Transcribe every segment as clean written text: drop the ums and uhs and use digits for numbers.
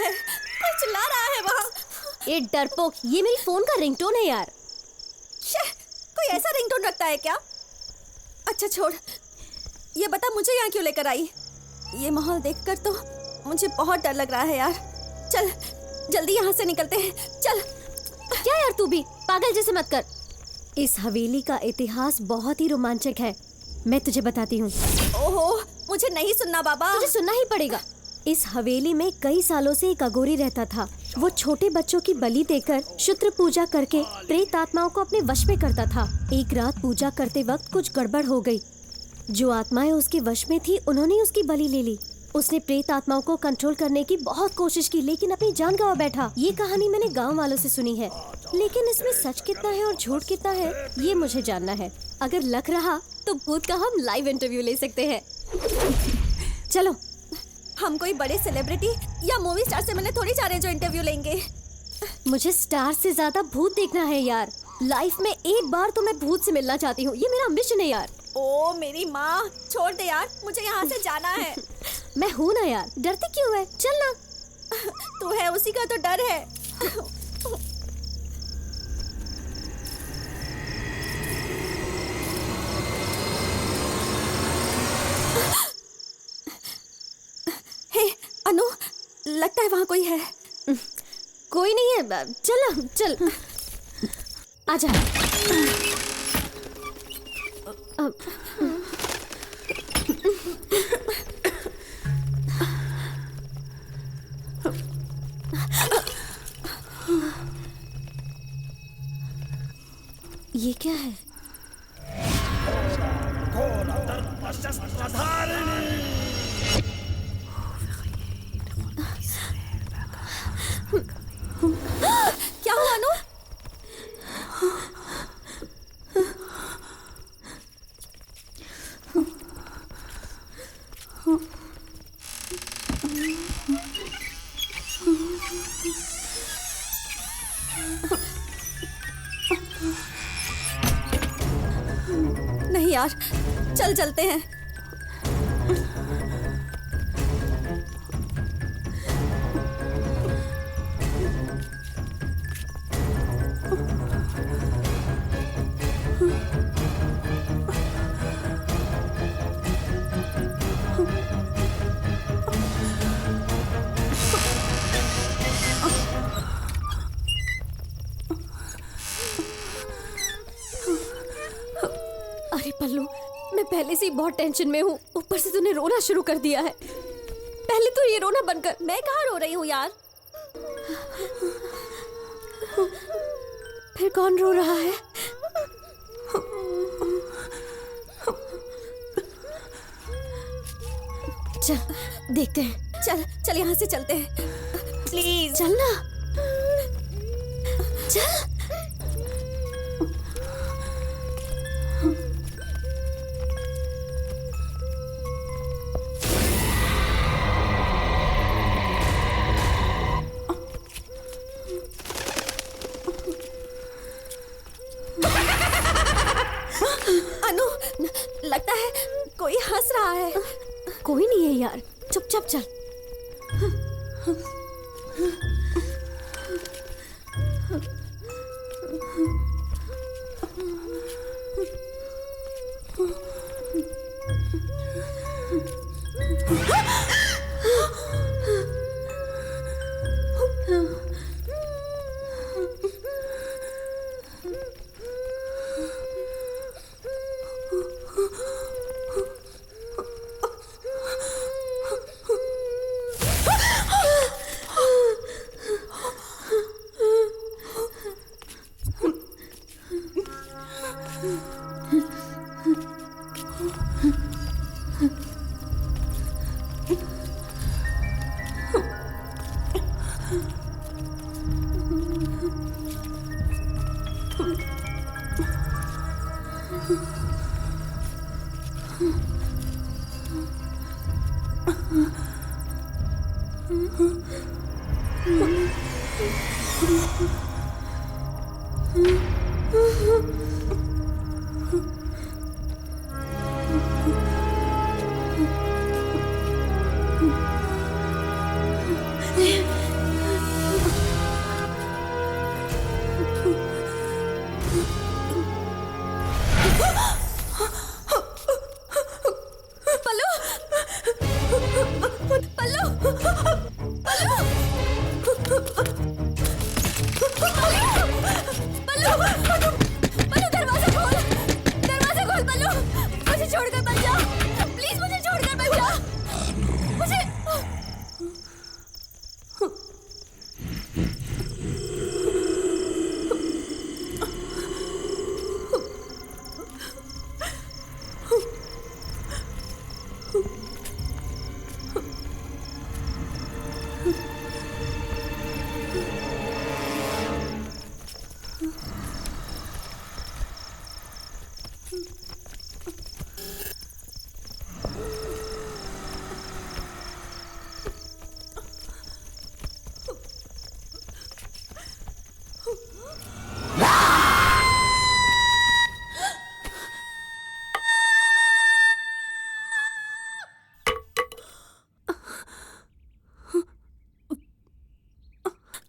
है? कोई चिल्ला रहा है वहाँ। ए डरपोक, ये मेरी फोन का रिंगटोन है यार। कोई ऐसा रिंगटोन रखता है क्या? अच्छा छोड़, ये बता मुझे यहाँ क्यों लेकर आई? ये माहौल देखकर तो मुझे बहुत डर लग रहा है यार। चल जल्दी यहाँ से निकलते हैं, चल। क्या यार, तू भी पागल जैसे मत कर। इस हवेली का इतिहास बहुत ही रोमांचक है, मैं तुझे बताती हूँ। ओहो, मुझे नहीं सुनना बाबा। तुझे सुनना ही पड़ेगा। इस हवेली में कई सालों से एक अघोरी रहता था। वो छोटे बच्चों की बलि देकर क्षुद्र पूजा करके प्रेत आत्माओं को अपने वश में करता था। एक रात पूजा करते वक्त कुछ गड़बड़ हो गई। जो आत्माएं उसके वश में थी, उन्होंने उसकी बलि ले ली। उसने प्रेत आत्माओं को कंट्रोल करने की बहुत कोशिश की, लेकिन अपनी जान गंवा बैठा। ये कहानी मैंने गांव वालों से सुनी है, लेकिन इसमें सच कितना है और झूठ कितना है, ये मुझे जानना है। अगर लग रहा तो भूत का हम लाइव इंटरव्यू ले सकते हैं। चलो। हम कोई बड़े सेलिब्रिटी या मूवी स्टार से मिलने थोड़ी जा रहे हैं जो इंटरव्यू लेंगे। मुझे स्टार से ज्यादा भूत देखना है यार। लाइफ में एक बार तो मैं भूत से मिलना चाहती हूँ, ये मेरा एम्बिशन है यार। ओ मेरी माँ, छोड़ दे यार, मुझे यहाँ से जाना है। मैं हूँ ना यार, डरती क्यों है? चल ना। तू है उसी का तो डर है। हे अनु, लगता है वहाँ कोई है। कोई नहीं है, चल चल आजा। ये क्या है? क्या हुआ अनु? नहीं यार, चल चलते हैं। अरे पल्लू, मैं पहले से ही बहुत टेंशन में हूँ, ऊपर से तूने रोना शुरू कर दिया है। पहले तो ये रोना बंद कर। मैं कहाँ रो रही हूँ यार? फिर कौन रो रहा है? चल देखते हैं। चल चल, यहाँ से चलते हैं, प्लीज। चल ना, चल। अनु, लगता है कोई हंस रहा है। कोई नहीं है यार, चुपचाप चल।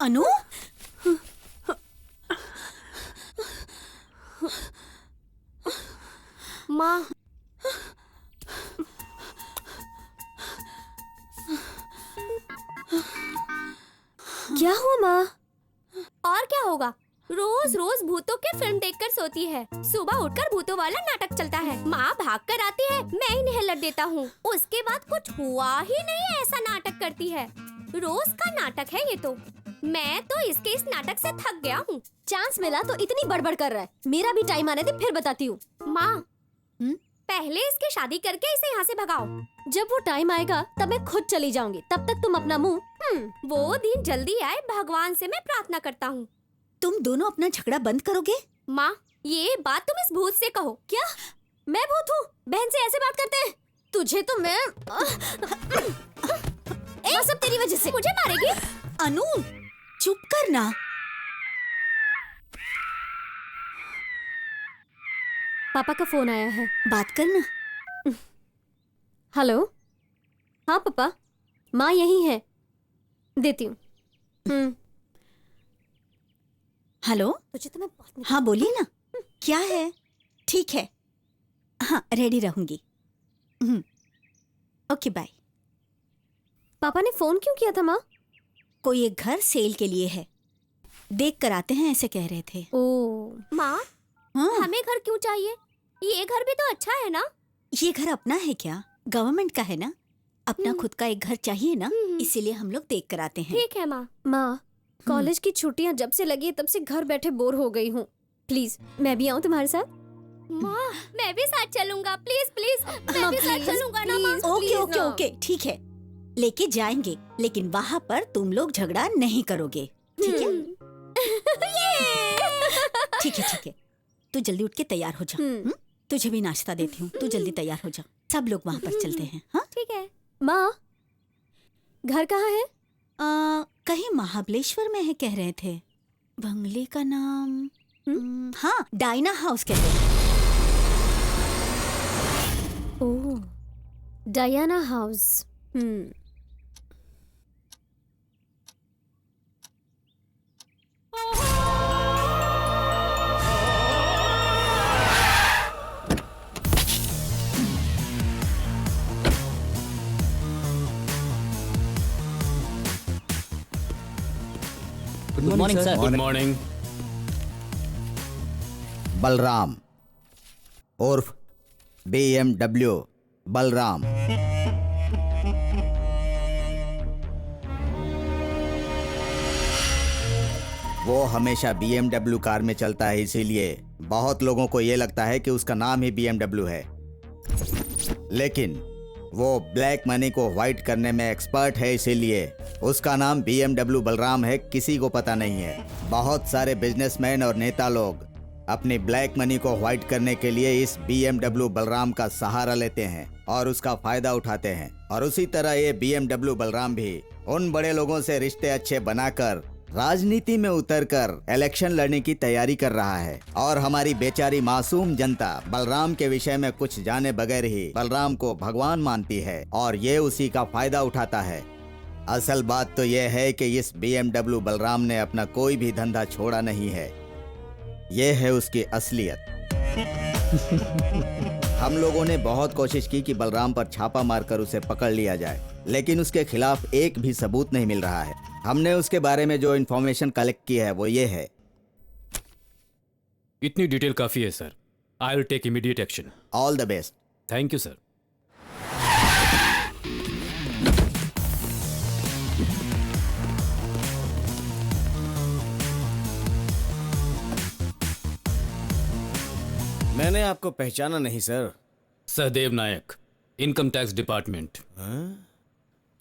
अनु, माँ, क्या हुआ माँ? और क्या होगा, रोज रोज भूतों के फिल्म देखकर सोती है। सुबह उठकर भूतों वाला नाटक चलता है। माँ भाग कर आती है, मैं इन्हेलर देता हूँ। उसके बाद कुछ हुआ ही नहीं, ऐसा नाटक करती है। रोज का नाटक है ये तो। मैं तो इसके इस नाटक से थक गया हूँ। चांस मिला तो इतनी बड़बड़ कर रहा है। मेरा भी टाइम आने दे, फिर बताती हूँ। माँ, पहले इसकी शादी करके इसे यहाँ से भगाओ। जब वो टाइम आएगा तब मैं खुद चली जाऊंगी। तब तक तुम अपना मुंह। वो दिन जल्दी आए, भगवान से मैं प्रार्थना करता हूँ। तुम दोनों अपना झगड़ा बंद करोगे? माँ, ये बात तुम इस भूत से कहो। क्या मैं भूत हूँ? बहन से ऐसे बात करते हैं? तुझे तो मैं ये सब तेरी वजह से। मुझे मारेगी? अनु, चुप कर ना। पापा का फोन आया है। बात करना। हेलो। हाँ पापा, माँ यही है, देती हूँ। हेलो। तुझे तो मैं बहुत हाँ बोलिए ना, क्या है? ठीक है, हाँ रेडी रहूंगी। Okay bye. पापा ने फोन क्यों किया था माँ? कोई एक घर सेल के लिए है, देख कर आते हैं ऐसे कह रहे थे। ओह माँ, हाँ, हमें घर क्यों चाहिए? ये घर भी तो अच्छा है ना? ये घर अपना है क्या? गवर्नमेंट का है ना। अपना खुद का एक घर चाहिए ना, इसीलिए हम लोग देख कर आते हैं। ठीक है माँ। माँ, कॉलेज की छुट्टियां जब से लगी है तब से घर बैठे बोर हो गई हूँ। प्लीज मैं भी आऊँ तुम्हारे साथ? माँ, मैं भी साथ चलूंगा। प्लीज प्लीज, मैं भी साथ please, चलूंगा ना माँ। please। ओके ओके ना। ओके, ठीक है, लेके जाएंगे, लेकिन वहाँ पर तुम लोग झगड़ा नहीं करोगे, ठीक है? ठीक है ठीक है, तू जल्दी उठ के तैयार हो जा। तुझे भी नाश्ता देती हूँ, तू जल्दी तैयार हो जा। सब लोग वहाँ पर चलते हैं। हाँ, ठीक है। माँ, घर कहाँ है? कहीं महाबलेश्वर में है कह रहे थे। बंगले का नाम हाँ, डायना हाउस कहते हैं। Oh, Diana house. Good morning sir. Good morning. Balram उर्फ BMW बलराम। वो हमेशा BMW कार में चलता है, इसीलिए बहुत लोगों को ये लगता है कि उसका नाम ही BMW है। लेकिन वो ब्लैक मनी को व्हाइट करने में एक्सपर्ट है, इसीलिए उसका नाम BMW बलराम है, किसी को पता नहीं है। बहुत सारे बिजनेसमैन और नेता लोग अपनी ब्लैक मनी को व्हाइट करने के लिए इस BMW बलराम का सहारा लेते हैं और उसका फायदा उठाते हैं। और उसी तरह ये BMW बलराम भी उन बड़े लोगों से रिश्ते अच्छे बनाकर राजनीति में उतरकर इलेक्शन लड़ने की तैयारी कर रहा है। और हमारी बेचारी मासूम जनता बलराम के विषय में कुछ जाने बगैर ही बलराम को भगवान मानती है और ये उसी का फायदा उठाता है। असल बात तो यह है कि इस BMW बलराम ने अपना कोई भी धंधा छोड़ा नहीं है। ये है उसकी असलियत। हम लोगों ने बहुत कोशिश की कि बलराम पर छापा मारकर उसे पकड़ लिया जाए, लेकिन उसके खिलाफ एक भी सबूत नहीं मिल रहा है। हमने उसके बारे में जो इन्फॉर्मेशन कलेक्ट की है वो ये है। इतनी डिटेल काफी है sir. I will take immediate action. All the best. Thank you sir. मैंने आपको पहचाना नहीं sir. Sahdev Nayak, income tax department.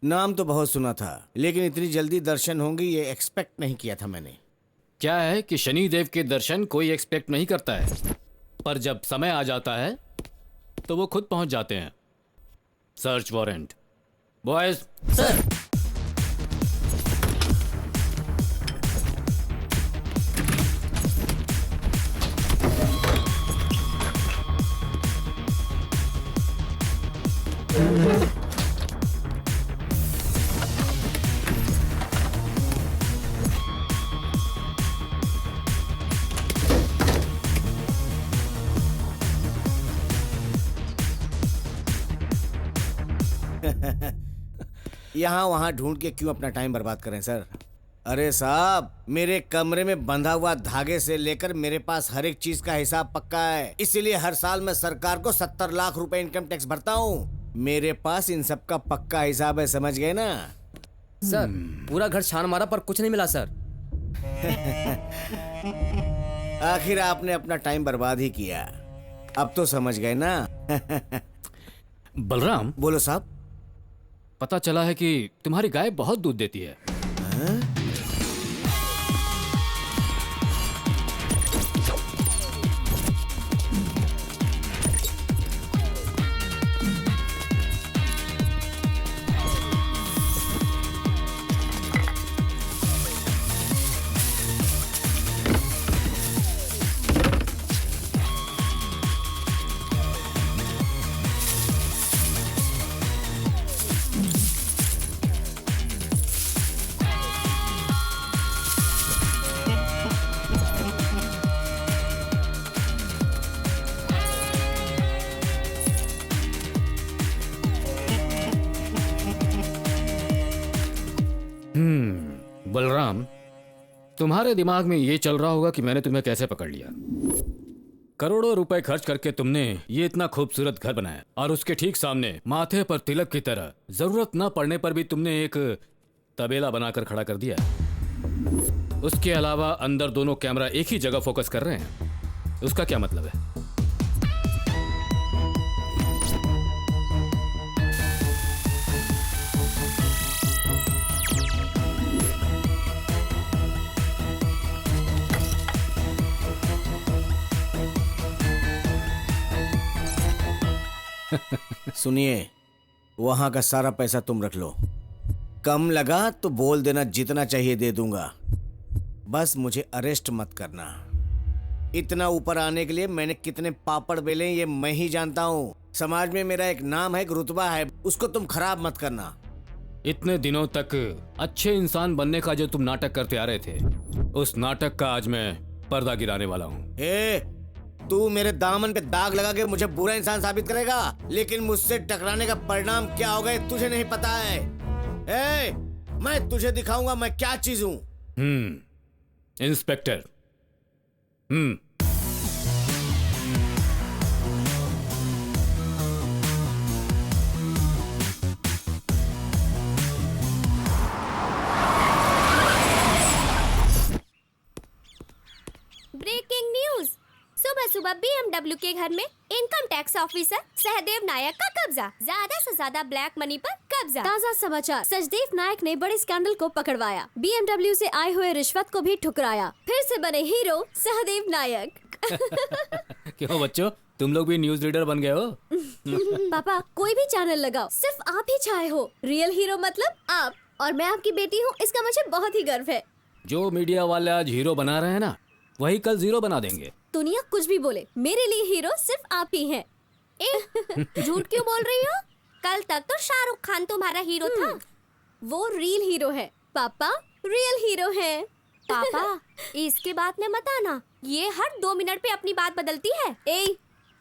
नाम तो बहुत सुना था, लेकिन इतनी जल्दी दर्शन होंगे ये एक्सपेक्ट नहीं किया था मैंने। क्या है कि शनि देव के दर्शन कोई एक्सपेक्ट नहीं करता है, पर जब समय आ जाता है तो वो खुद पहुंच जाते हैं। Search warrant. बॉयज। सर। यहाँ वहाँ ढूंढ के क्यों अपना टाइम बर्बाद करें सर? अरे साहब, मेरे कमरे में बंधा हुआ धागे से लेकर मेरे पास हर एक चीज का हिसाब पक्का है। इसीलिए हर साल मैं सरकार को 70 लाख रुपए इनकम टैक्स भरता हूँ। मेरे पास इन सब का पक्का हिसाब है, समझ गए ना? सर पूरा घर छान मारा पर कुछ नहीं मिला सर। आखिर आपने अपना टाइम बर्बाद ही किया। अब तो समझ गए ना? बलराम, बोलो साहब। पता चला है कि तुम्हारी गाय बहुत दूध देती है। बलराम, तुम्हारे दिमाग में ये चल रहा होगा कि मैंने तुम्हें कैसे पकड़ लिया। करोड़ों रुपए खर्च करके तुमने ये इतना खूबसूरत घर बनाया और उसके ठीक सामने माथे पर तिलक की तरह जरूरत न पड़ने पर भी तुमने एक तबेला बनाकर खड़ा कर दिया। उसके अलावा अंदर दोनों कैमरा एक ही जगह फोकस कर रहे हैं। उसका क्या मतलब है? सुनिए, वहां का सारा पैसा तुम रख लो। कम लगा तो बोल देना, जितना चाहिए दे दूंगा। बस मुझे अरेस्ट मत करना। इतना ऊपर आने के लिए मैंने कितने पापड़ बेले ये मैं ही जानता हूँ। समाज में मेरा एक नाम है, एक रुतबा है, उसको तुम खराब मत करना। इतने दिनों तक अच्छे इंसान बनने का जो तुम नाटक करते आ रहे थे, उस नाटक का आज मैं पर्दा गिराने वाला हूँ। तू मेरे दामन पे दाग लगा के मुझे बुरा इंसान साबित करेगा, लेकिन मुझसे टकराने का परिणाम क्या होगा ये तुझे नहीं पता है। मैं तुझे दिखाऊंगा मैं क्या चीज हूँ। इंस्पेक्टर। Breaking news. सुबह सुबह BMW के घर में income tax officer Sahdev Nayak का कब्जा। ज्यादा से ज्यादा ब्लैक मनी पर कब्जा। ताजा समाचार, सचदेव नायक ने बड़े स्कैंडल को पकड़वाया। BMW से आए हुए रिश्वत को भी ठुकराया। फिर से बने हीरो सहदेव नायक। क्यों बच्चों, तुम लोग भी न्यूज रीडर बन गए हो? पापा, कोई भी चैनल लगाओ, सिर्फ आप ही छाए हो। रियल हीरो मतलब आप, और मैं आपकी बेटी हूँ, इसका मुझे बहुत ही गर्व है। जो मीडिया वाले आज हीरो बना रहे हैं ना, वही कल जीरो बना देंगे। दुनिया कुछ भी बोले, मेरे लिए हीरो सिर्फ आप ही हैं। झूठ क्यों बोल रही हो? कल तक तो शाहरुख खान तुम्हारा हीरो था। वो रियल हीरो है पापा, रियल हीरो है। पापा, इसके बात में मत आना। ये हर 2 मिनट पे अपनी बात बदलती है।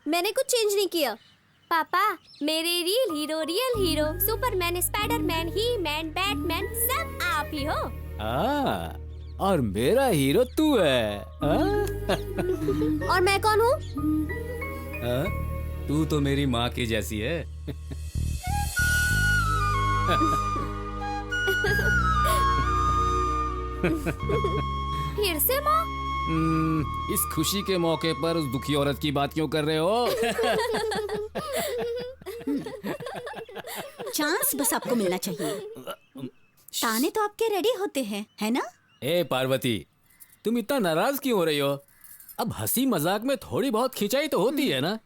मैंने कुछ चेंज नहीं किया। पापा, मेरे रियल हीरो सुपरमैन, स्पाइडरमैन, ही मैन, बैटमैन सब आप ही हो। और मेरा हीरो तू है। और मैं कौन हूँ? तू तो मेरी माँ की जैसी है। फिर से माँ? इस खुशी के मौके पर उस दुखी औरत की बात क्यों कर रहे हो? चांस बस आपको मिलना चाहिए। ताने तो आपके रेडी होते हैं, है ना? ए पार्वती, तुम इतना नाराज क्यों हो रही हो? अब हंसी मजाक में थोड़ी बहुत खिंचाई तो होती है ना।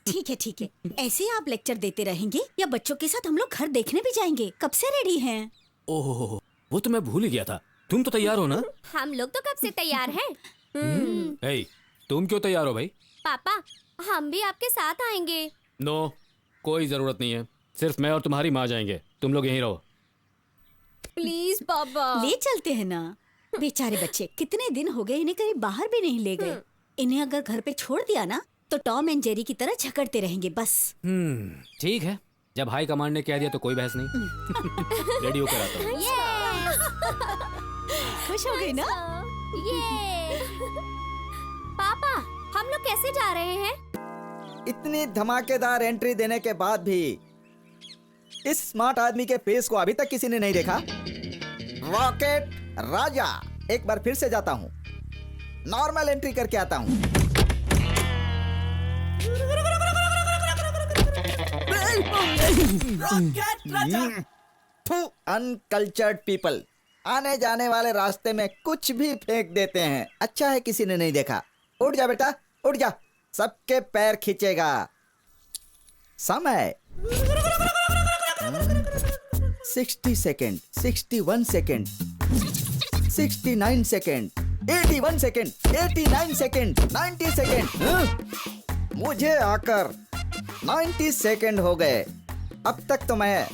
ठीक है। ऐसे आप लेक्चर देते रहेंगे या बच्चों के साथ हम लोग घर देखने भी जाएंगे? कब से रेडी हैं? ओह, वो तो मैं भूल ही गया था। तुम तो तैयार हो ना? हम लोग तो कब से तैयार हैं। ए, तुम क्यों तैयार हो भाई? पापा, हम भी आपके साथ आएंगे। नो, कोई जरूरत नहीं है। सिर्फ मैं और तुम्हारी माँ जाएंगे, तुम लोग यहीं रहो। प्लीज पापा, ले चलते हैं ना। बेचारे बच्चे, कितने दिन हो गए इन्हें कहीं बाहर भी नहीं ले गए। इन्हें अगर घर पे छोड़ दिया ना तो टॉम एंड जेरी की तरह झगड़ते रहेंगे बस। ठीक है, जब हाई कमांड ने कह दिया तो कोई बहस नहीं। रेडी होकर आता हूँ। खुश हो गई ना? ये पापा, हम लोग कैसे जा रहे हैं? इतनी धमाकेदार एंट्री देने के बाद भी इस स्मार्ट आदमी के फेस को अभी तक किसी ने नहीं देखा। रॉकेट राजा, एक बार फिर से जाता हूँ, नॉर्मल एंट्री करके आता हूँ। अनकल्चर्ड पीपल आने जाने वाले रास्ते में कुछ भी फेंक देते हैं। अच्छा है किसी ने नहीं देखा। उठ जा बेटा, उठ जा, सबके पैर खींचेगा। समय 60 second, 61 second, 69 second, 81 second, 89 second, 90 second. मुझे आकर 90 सेकेंड हो गए। अब तक तो मैं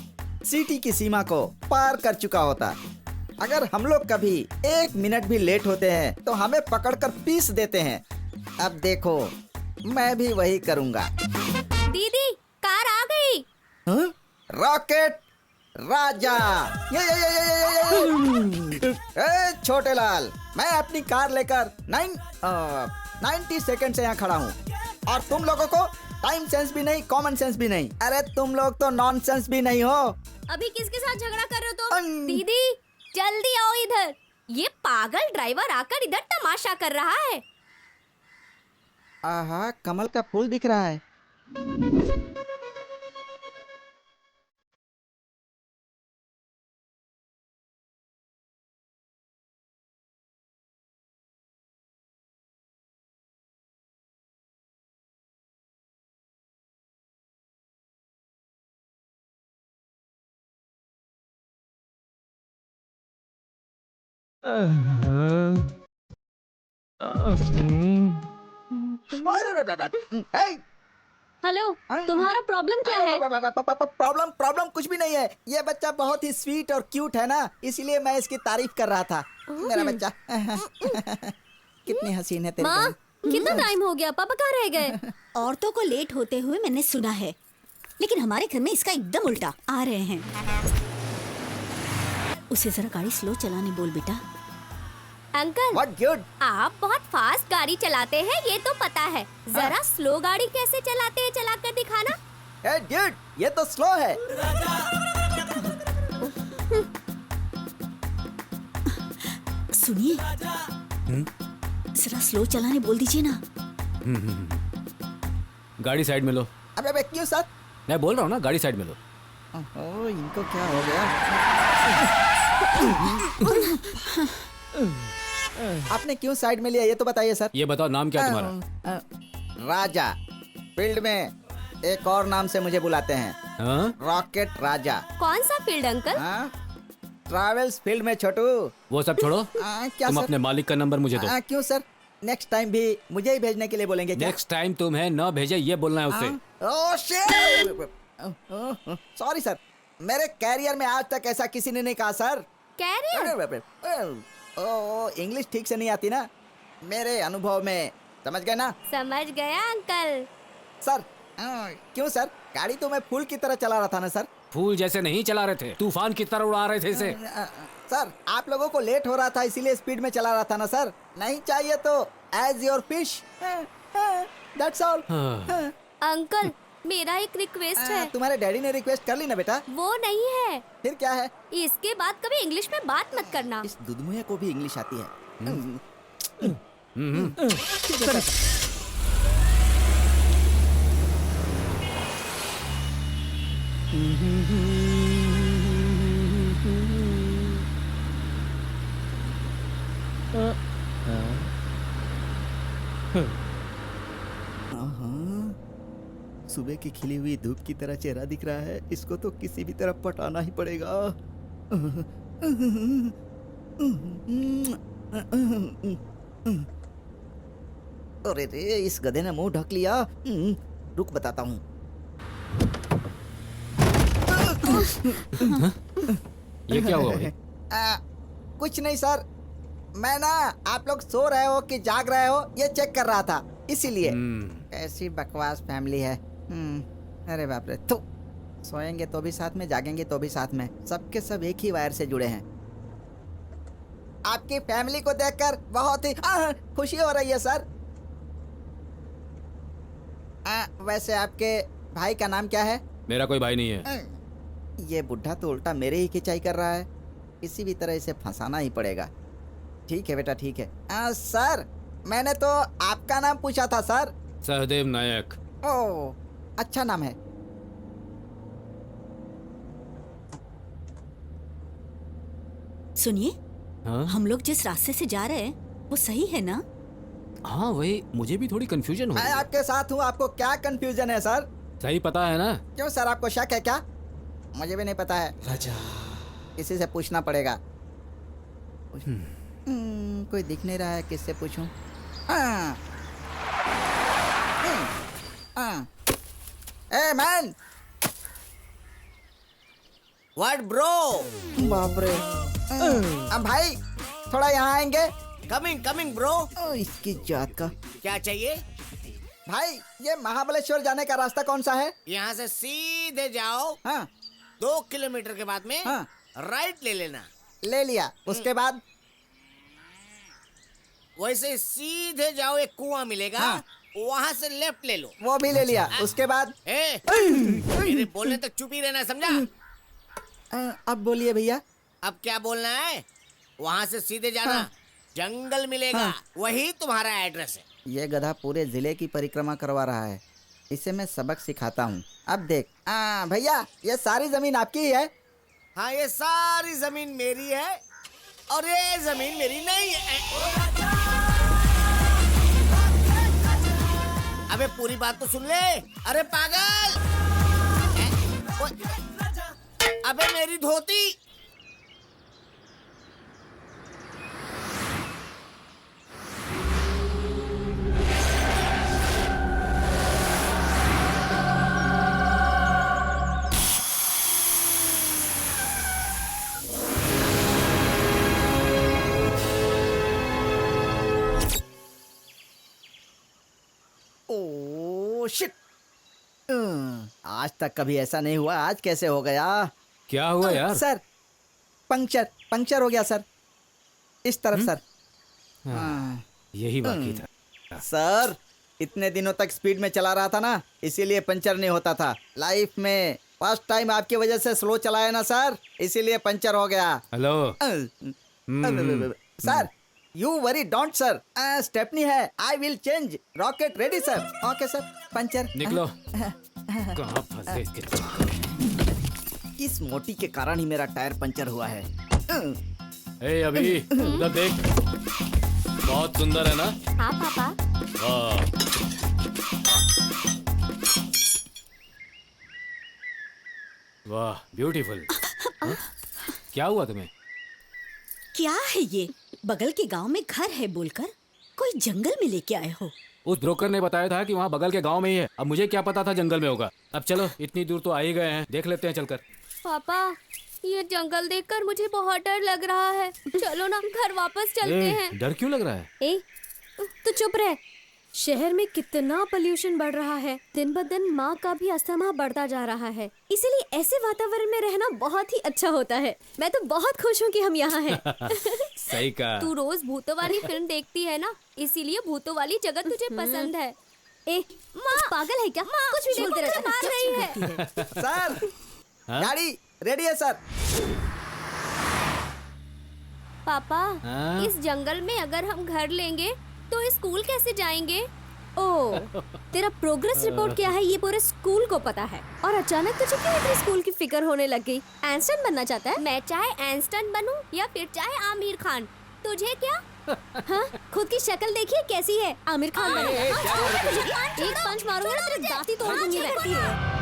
सिटी की सीमा को पार कर चुका होता। अगर हम लोग कभी 1 मिनट भी लेट होते हैं तो हमें पकड़कर पीस देते हैं। अब देखो, मैं भी वही करूंगा। दीदी, कार आ गई। हाँ? रॉकेट राजा, ये। ए, छोटे लाल, मैं अपनी कार लेकर 90 सेकंड से यहाँ खड़ा हूँ और तुम लोगों को टाइम सेंस भी नहीं, कॉमन सेंस भी नहीं। अरे तुम लोग तो नॉनसेंस भी नहीं हो। अभी किसके साथ झगड़ा कर रहे हो तुम? दीदी, जल्दी आओ इधर। ये पागल ड्राइवर आकर इधर तमाशा कर रहा है। आहा, कमल का फूल दिख रहा है। Hey! हेलो, तुम्हारा प्रॉब्लम क्या है? प्रॉब्लम कुछ भी नहीं है। ये बच्चा बहुत ही स्वीट और क्यूट है ना, इसलिए मैं इसकी तारीफ कर रहा था। मेरा बच्चा कितनी हसीन है तेरी माँ, बहन। कितना टाइम हो गया? पापा कहाँ रह गए? औरतों को लेट होते हुए मैंने सुना है, लेकिन हमारे घर में इसका एकदम उल्टा। आ रहे हैं। उसे जरा गाड़ी स्लो चलाने बोल बेटा। Uncle, What dude? आप बहुत फास्ट गाड़ी चलाते हैं, ये तो पता है। जरा स्लो गाड़ी कैसे चलाते हैं, चला कर दिखाना। Hey dude, ये तो स्लो है। सुनिए, जरा स्लो चलाने बोल दीजिए ना। गाड़ी साइड में लो। अबे क्यों सर? मैं बोल रहा हूँ ना, गाड़ी साइड में लो। ओह, इनको क्या हो गया? आपने क्यों साइड में लिया, ये तो बताइए सर। ये बताओ, नाम क्या तुम्हारा? राजा। फील्ड में एक और नाम से मुझे बुलाते हैं, हाँ? रॉकेट राजा। कौन सा फील्ड अंकल? हाँ? ट्रैवल्स फील्ड में छोटू। वो सब छोड़ो, क्या तुम सर? अपने मालिक का नंबर मुझे दो। क्यों सर? नेक्स्ट टाइम भी मुझे ही भेजने के लिए बोलेंगे क्या? नेक्स्ट टाइम तुम्हें न भेजे ये बोलना है उससे। Oh shit! सॉरी सर, मेरे कैरियर में आज तक ऐसा किसी ने नहीं कहा सर। कैरियर? ओह, इंग्लिश ठीक से नहीं आती ना, मेरे अनुभव में। समझ गए ना? समझ गया अंकल। सर, क्यों सर? गाड़ी तो मैं फूल की तरह चला रहा था ना सर। फूल जैसे नहीं चला रहे थे, तूफान की तरह उड़ा रहे थे इसे। सर, आप लोगों को लेट हो रहा था इसीलिए स्पीड में चला रहा था ना सर। नहीं चाहिए तो as your wish, that's all. Uncle, मेरा एक रिक्वेस्ट है। तुम्हारे डैडी ने रिक्वेस्ट कर ली ना बेटा? वो नहीं है, फिर क्या है? इसके बाद कभी इंग्लिश में बात मत करना। इस दुधमुया को भी इंग्लिश आती है। सुबह की खिली हुई धूप की तरह चेहरा दिख रहा है, इसको तो किसी भी तरह पटाना ही पड़ेगा। अरे रे, इस गधे ने मुंह ढक लिया। रुक, बताता हूँ। ये क्या हुआ भाई? कुछ नहीं सर, मैं ना आप लोग सो रहे हो कि जाग रहे हो ये चेक कर रहा था, इसीलिए। ऐसी बकवास फैमिली है। अरे बाप रे। तो सोएंगे तो भी साथ में, जागेंगे तो भी साथ में, सबके सब एक ही वायर से जुड़े हैं। आपकी फैमिली को देखकर बहुत ही खुशी हो रही है सर। वैसे आपके भाई का नाम क्या है? मेरा कोई भाई नहीं है। ये बुढ़ा तो उल्टा मेरे ही खिंचाई कर रहा है। किसी भी तरह इसे फंसाना ही पड़ेगा। ठीक है बेटा, ठीक है। सर, मैंने तो आपका नाम पूछा था सर। सहदेव नायक। ओह, अच्छा नाम है। सुनिए, हाँ हम लोग जिस रास्ते से जा रहे हैं वो सही है ना? हाँ, वही मुझे भी थोड़ी कंफ्यूजन हो मैं रही है। आपके साथ हूँ, आपको क्या कंफ्यूजन है सर? सही पता है ना? क्यों सर, आपको शक है क्या? मुझे भी नहीं पता है। किसी से पूछना पड़ेगा। कोई दिख नहीं रहा है, किससे पूछूं? A man! What bro? बाप रे। भाई, थोड़ा यहाँ आएंगे? Coming coming bro. इसकी जात का। क्या चाहिए? भाई, ये महाबलेश्वर जाने का रास्ता कौन सा है? यहाँ से सीधे जाओ, हाँ, 2 किलोमीटर के बाद में हाँ। राइट ले लेना। ले लिया। उसके बाद? वैसे सीधे जाओ, एक कुआं मिलेगा, हाँ। वहाँ से लेफ्ट ले लो। वो भी ले लिया। उसके बाद? मेरे बोलने तक चुप ही रहना, समझा? अब बोलिए भैया। अब क्या बोलना है? वहाँ से सीधे जाना, हाँ। जंगल मिलेगा, हाँ। वही तुम्हारा एड्रेस है। ये गधा पूरे जिले की परिक्रमा करवा रहा है। इसे मैं सबक सिखाता हूँ। अब देख। भैया, ये सारी जमीन आपकी ही है? हाँ, ये सारी जमीन मेरी है और ये जमीन मेरी नहीं है। अबे पूरी बात तो सुन ले। अरे पागल! अबे मेरी धोती! Oh shit! आज तक कभी ऐसा नहीं हुआ, आज कैसे हो गया? क्या हुआ यार? सर, पंक्चर हो गया सर। इस तरफ सर। यही बाकी था। सर, इतने दिनों तक स्पीड में चला रहा था ना, इसीलिए पंचर नहीं होता था। लाइफ में फर्स्ट टाइम आपकी वजह से स्लो चलाया ना सर, इसीलिए पंचर हो गया। Hello. Sir, you worry don't sir. Stepney है, I will change. Rocket ready sir. Okay sir. Puncture. निकलो। कहाँ फंसे इसके चक्कर? इस मोटी के कारण ही मेरा टायर पंचर हुआ है। ए अभी उधर देख, बहुत सुंदर है ना? हाँ पापा। वाह। वाह, ब्यूटीफुल। क्या हुआ तुम्हें? क्या है ये? बगल के गांव में घर है बोलकर कोई जंगल में लेके आए हो? उस ब्रोकर ने बताया था कि वहाँ बगल के गांव में ही है। अब मुझे क्या पता था जंगल में होगा। अब चलो, इतनी दूर तो आ ही गए हैं, देख लेते हैं चलकर। पापा, ये जंगल देखकर मुझे बहुत डर लग रहा है। चलो ना, घर वापस चलते हैं। डर क्यों लग रहा है? ए, तो चुप रह। शहर में कितना पोल्यूशन बढ़ रहा है। दिन ब दिन माँ का भी अस्थमा बढ़ता जा रहा है। इसीलिए ऐसे वातावरण में रहना बहुत ही अच्छा होता है। मैं तो बहुत खुश हूँ कि हम यहाँ हैं। सही कहा। तू रोज भूतों वाली फिल्म देखती है ना, इसीलिए भूतों वाली जगह तुझे पसंद है। ए, माँ पागल है क्या? माँ, कुछ भी बोलते रहता मार है। रही है। सर, हाँ? गाड़ी रेडी है सर। पापा, हाँ? इस जंगल में अगर हम घर लेंगे तो स्कूल कैसे जाएंगे? ओ, तेरा प्रोग्रेस रिपोर्ट क्या है ये पूरे स्कूल को पता है। और अचानक तुझे क्यों इतनी स्कूल की फिक्र होने लग गई? आइंस्टाइन बनना चाहता है? मैं चाहे आइंस्टाइन बनूं या फिर चाहे आमिर खान, तुझे क्या? हाँ, खुद की शक्ल देखिए कैसी है। आमिर खान बनेगा। एक पंच मारूंगा ना तेरे दांत ही तोड़ दूंगी मैं।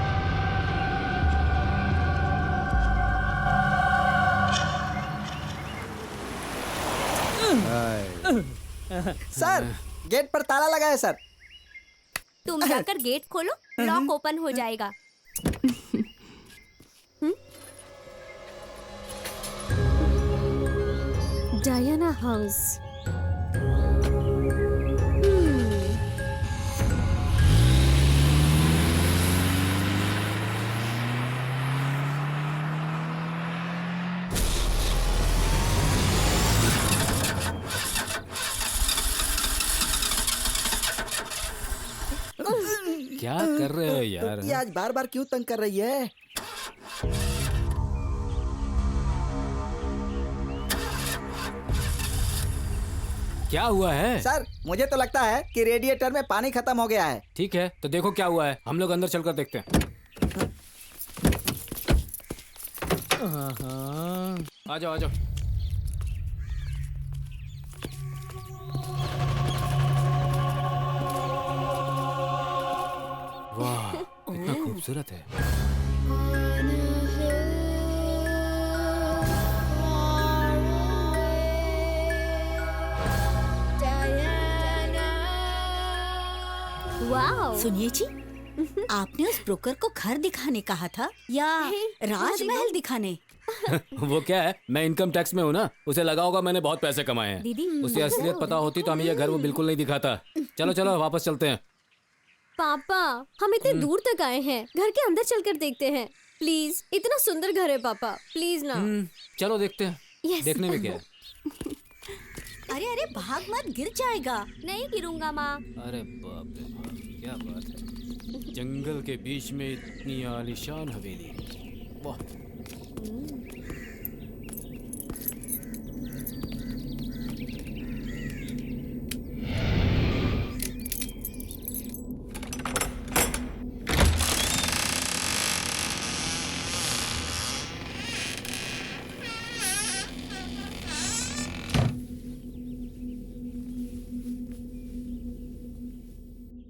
सर, गेट पर ताला लगा है सर। तुम जाकर गेट खोलो, लॉक ओपन हो जाएगा। Diana house. क्या कर रहे हो यार? ये आज बार बार क्यों तंग कर रही है? क्या हुआ है? सर मुझे तो लगता है कि रेडिएटर में पानी खत्म हो गया है। ठीक है तो देखो क्या हुआ है, हम लोग अंदर चलकर देखते हैं। आ जाओ आ जाओ। वाह कितना खूबसूरत है। वाओ। सुनिए जी, आपने उस ब्रोकर को घर दिखाने कहा था या राजमहल दिखाने? वो क्या है, मैं इनकम टैक्स में हूँ ना, उसे लगा होगा मैंने बहुत पैसे कमाए हैं। दीदी, उसे असलियत पता होती तो हमें ये घर वो बिल्कुल नहीं दिखाता। चलो चलो वापस चलते हैं। पापा हम इतने दूर तक आए हैं, घर के अंदर चलकर देखते हैं प्लीज। इतना सुंदर घर है पापा, प्लीज ना। चलो देखते हैं। Yes. देखने में क्या है? अरे अरे भाग मत, गिर जाएगा। नहीं गिरूंगा माँ। अरे बाप रे बाप, क्या बात है, जंगल के बीच में इतनी आलीशान हवेली। वाह।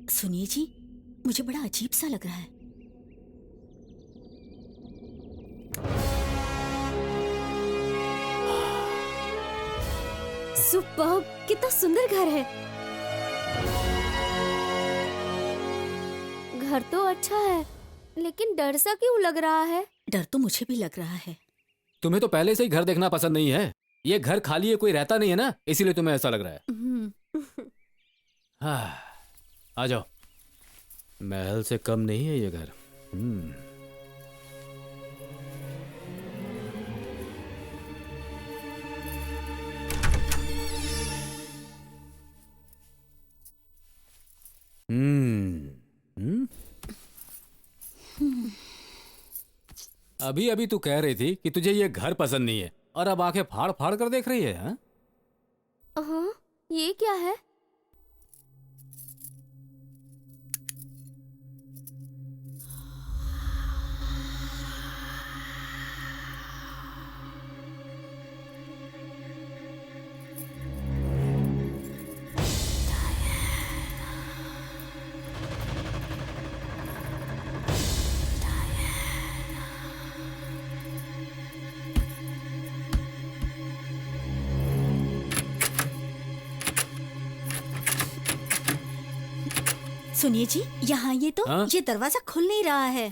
सुनिए जी, मुझे बड़ा अजीब सा लग रहा है। सुपर्ब, कितना सुंदर घर है। घर तो अच्छा है लेकिन डर सा क्यों लग रहा है? डर तो मुझे भी लग रहा है। तुम्हें तो पहले से ही घर देखना पसंद नहीं है। ये घर खाली है, कोई रहता नहीं है ना, इसीलिए तुम्हें ऐसा लग रहा है। हाँ, आ जाओ। महल से कम नहीं है ये घर। अभी अभी तू कह रही थी कि तुझे ये घर पसंद नहीं है और अब आंखें फाड़ फाड़ कर देख रही है। हाँ? हाँ, ये क्या है? सुनिए जी, यहाँ ये तो हाँ? ये दरवाजा खुल नहीं रहा है।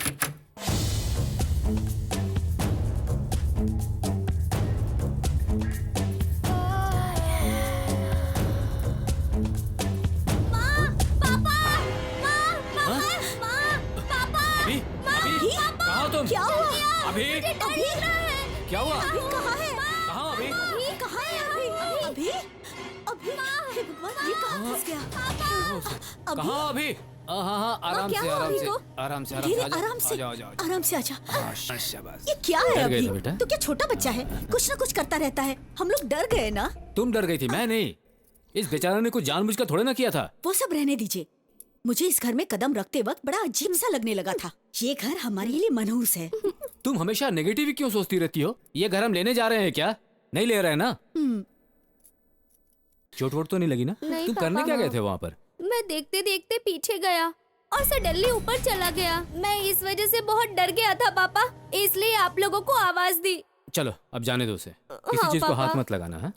अभी अभी कहाँ हो तुम? क्या हुआ? अभी अभी क्या हुआ? कहाँ है? कहाँ अभी? कहाँ है अभी? अभी हे भगवान, ये कहाँ फंस गया? कहाँ अभी? हाँ हाँ आराम क्या से हुआ आराम अभी से को? आराम से धीरे, आ जाओ, आराम से आ जाओ, आ जाओ, आ जाओ। आराम से आजा। शाबाश। ये क्या है डर गए अभी? थे बेटा? तू क्या छोटा बच्चा है? कुछ ना कुछ करता रहता है। हम लोग डर गए ना। तुम डर गई थी, मैं नहीं। इस बेचारे ने कुछ जानबूझकर थोड़े ना किया था। वो सब रहने दीजिए। मुझे इस घर में कदम रखते वक्त बड़ा अजीब सा लगने लगा था। ये घर हमारे लिए मनहूस है। तुम हमेशा नेगेटिव ही क्यों सोचती रहती हो? ये घर हम लेने जा रहे हैं क्या? नहीं ले रहे हैं ना? चोट वोट तो नहीं लगी ना? नहीं तुम करने पापा, क्या गए थे वहाँ पर? मैं देखते देखते पीछे गया और सडनली ऊपर चला गया। मैं इस वजह से बहुत डर गया था पापा, इसलिए आप लोगों को आवाज दी। चलो अब जाने दो उसे। किसी चीज को पापा। हाथ मत लगाना। हाँ?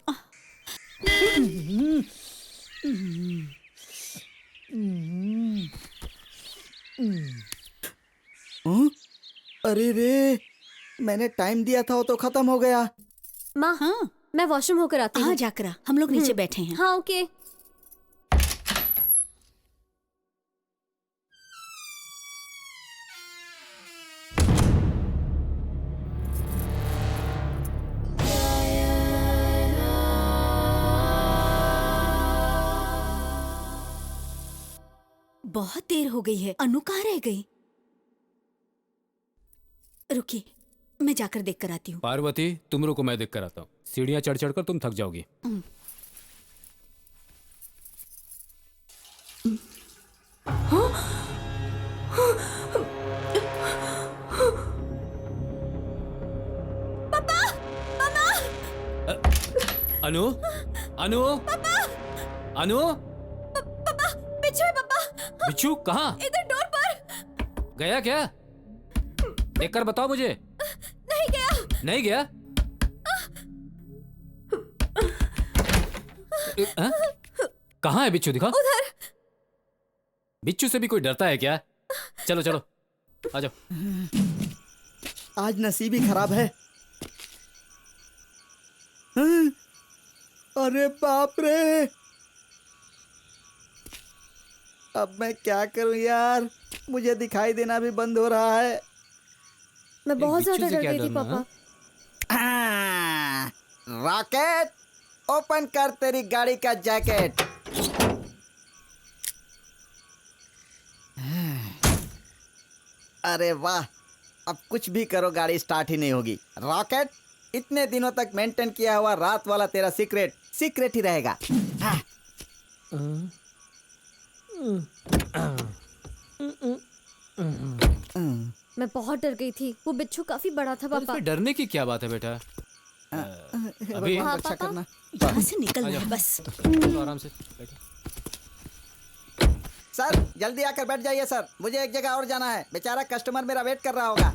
अरे रे, मैंने टाइम दिया था वो तो खत्म हो गया। माँ, हाँ मैं वॉशरूम होकर आती हाँ हूँ। जाकर आ। हम लोग नीचे बैठे हैं। हाँ ओके। बहुत देर हो गई है। अनु कहाँ रह गई? रुकिए, मैं जाकर देख कर आती हूँ। पार्वती, तुम रुको, मैं देख कर आता हूँ। सीढ़ियाँ चढ़ चढ़ कर तुम थक जाओगी। अनु, अनु, अनु, बिच्छू है पापा, बिच्छू कहाँ? इधर डोर पर। गया क्या? देख कर बताओ मुझे। नहीं गया। नहीं गया? हाँ? कहाँ है बिच्छू? दिखाओ। उधर। बिच्छू से भी कोई डरता है क्या? चलो चलो, आ जाओ। आज नसीब ही खराब है। हाँ? अरे बाप रे, अब मैं क्या करूं यार? मुझे दिखाई देना भी बंद हो रहा है। मैं बहुत बिच्छू ज्यादा से डर क्या गई थी डरना, पापा। रॉकेट, ओपन कर तेरी गाड़ी का जैकेट। अरे वाह, अब कुछ भी करो गाड़ी स्टार्ट ही नहीं होगी। रॉकेट, इतने दिनों तक मेंटेन किया हुआ रात वाला तेरा सीक्रेट ही रहेगा। हाँ। मैं बहुत डर गई थी। वो बिच्छू काफी बड़ा था पापा। इसमें डरने की क्या बात है बेटा? अभी भगवान रक्षा करना। यहाँ से निकलना है बस। चलो आराम से बैठो। सर जल्दी आकर बैठ जाइए सर, मुझे एक जगह और जाना है। बेचारा कस्टमर मेरा वेट कर रहा होगा।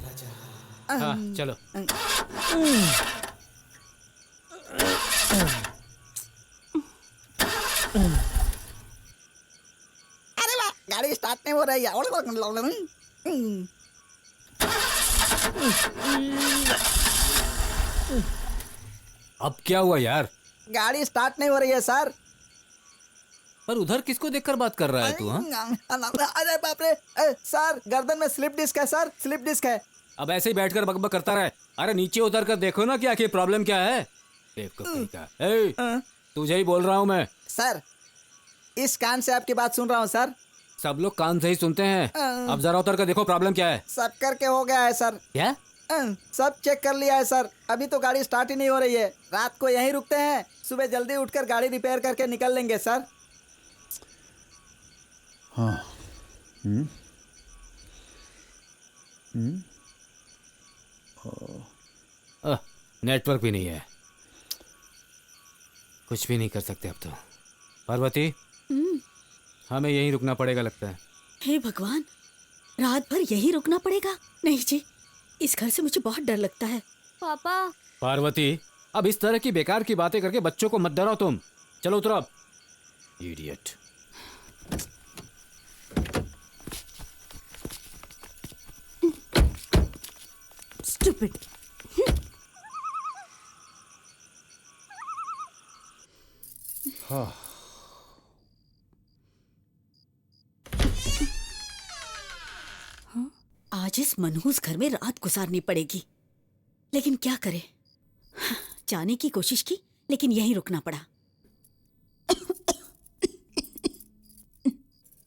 हाँ चलो। अरे वाह, गाड़ी स्टार्ट नहीं हो रही है। अब क्या हुआ यार? गाड़ी स्टार्ट नहीं हो रही है सर। पर उधर किसको देखकर बात कर रहा है तू? हाँ, अरे बाप रे, सर गर्दन में स्लिप डिस्क है सर, स्लिप डिस्क है। अब ऐसे ही बैठकर बकबक करता रहे। अरे नीचे उतर कर देखो ना कि आखिर प्रॉब्लम क्या है। तुझे ही बोल रहा हूँ मैं। सर इस कान से आपकी बात सुन रहा हूँ सर। सब लोग कान से ही सुनते हैं। अब जरा उतर कर देखो प्रॉब्लम क्या है। सब करके हो गया है सर। क्या? सब चेक कर लिया है सर, अभी तो गाड़ी स्टार्ट ही नहीं हो रही है। रात को यहीं रुकते हैं, सुबह जल्दी उठकर गाड़ी रिपेयर करके निकल लेंगे सर। हाँ। नेटवर्क भी नहीं है, कुछ भी नहीं कर सकते अब तो। पार्वती, हमें यहीं रुकना पड़ेगा लगता है। हे भगवान, रात भर यहीं रुकना पड़ेगा? नहीं जी, इस घर से मुझे बहुत डर लगता है। पापा पार्वती, अब इस तरह की बेकार की बातें करके बच्चों को मत डराओ तुम। चलो उतरो अब। इडियट। स्टूपिड। आज इस मनहूस घर में रात गुजारनी पड़ेगी, लेकिन क्या करे। जाने की कोशिश की लेकिन यहीं रुकना पड़ा।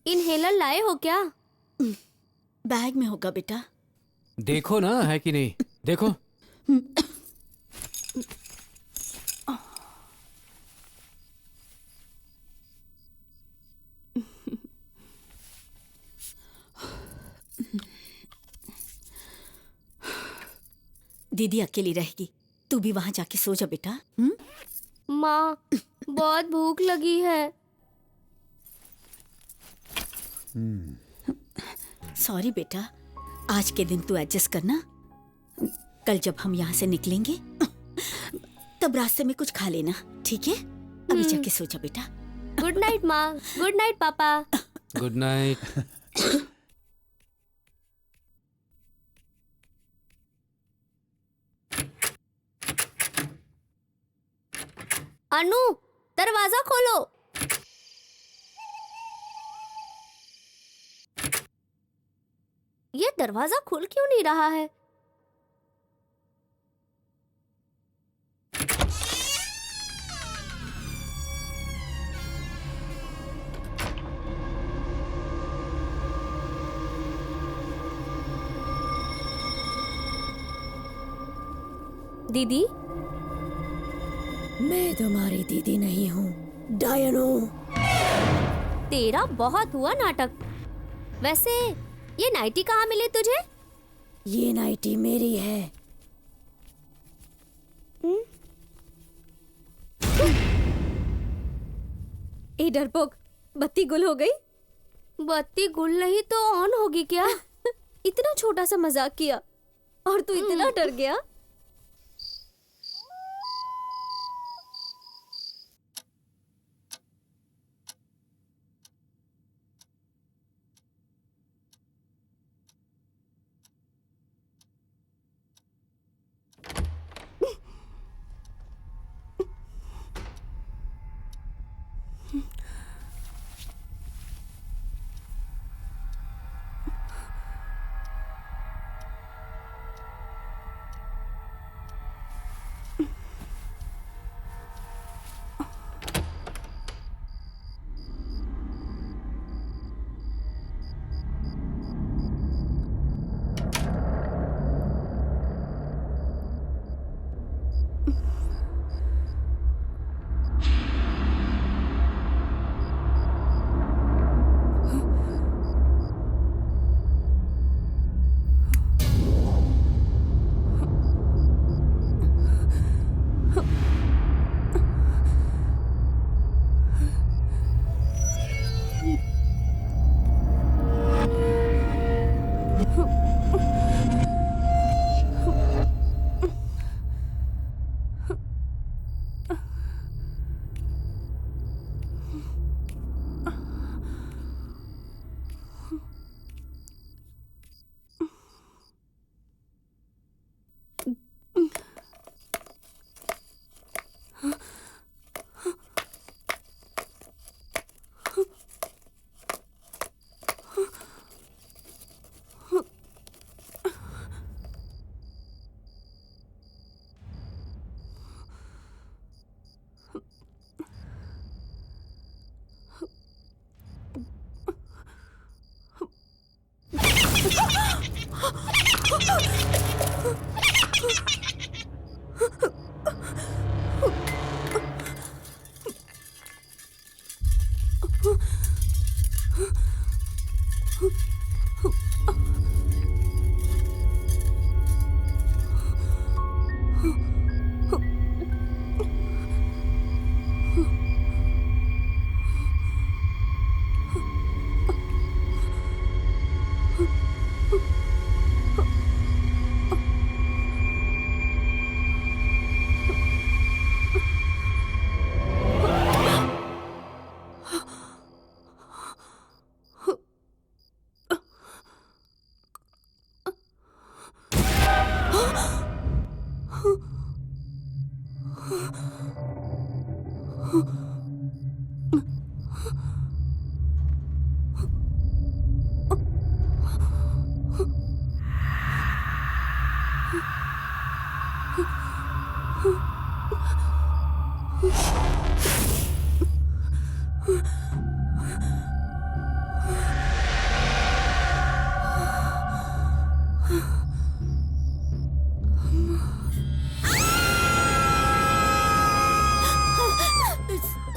इनहेलर लाए हो क्या? बैग में होगा बेटा। देखो ना है कि नहीं, देखो। दीदी अकेली रहेगी, तू भी वहां जाके सो जा बेटा। माँ बहुत भूख लगी है। सॉरी बेटा, आज के दिन तू एडजस्ट करना। कल जब हम यहाँ से निकलेंगे तब रास्ते में कुछ खा लेना, ठीक है? अभी जाके सो जा बेटा। गुड नाइट माँ। गुड नाइट पापा। Good night. अनु, दरवाजा खोलो। ये दरवाजा खुल क्यों नहीं रहा है? दीदी? मैं तुम्हारी दीदी नहीं हूँ, डायन हूँ। तेरा बहुत हुआ नाटक। वैसे ये नाइटी कहाँ मिली तुझे? ये नाइटी मेरी है। ए डरपोक, बत्ती गुल हो गई? बत्ती गुल नहीं तो ऑन होगी क्या? इतना छोटा सा मजाक किया और तू इतना डर गया।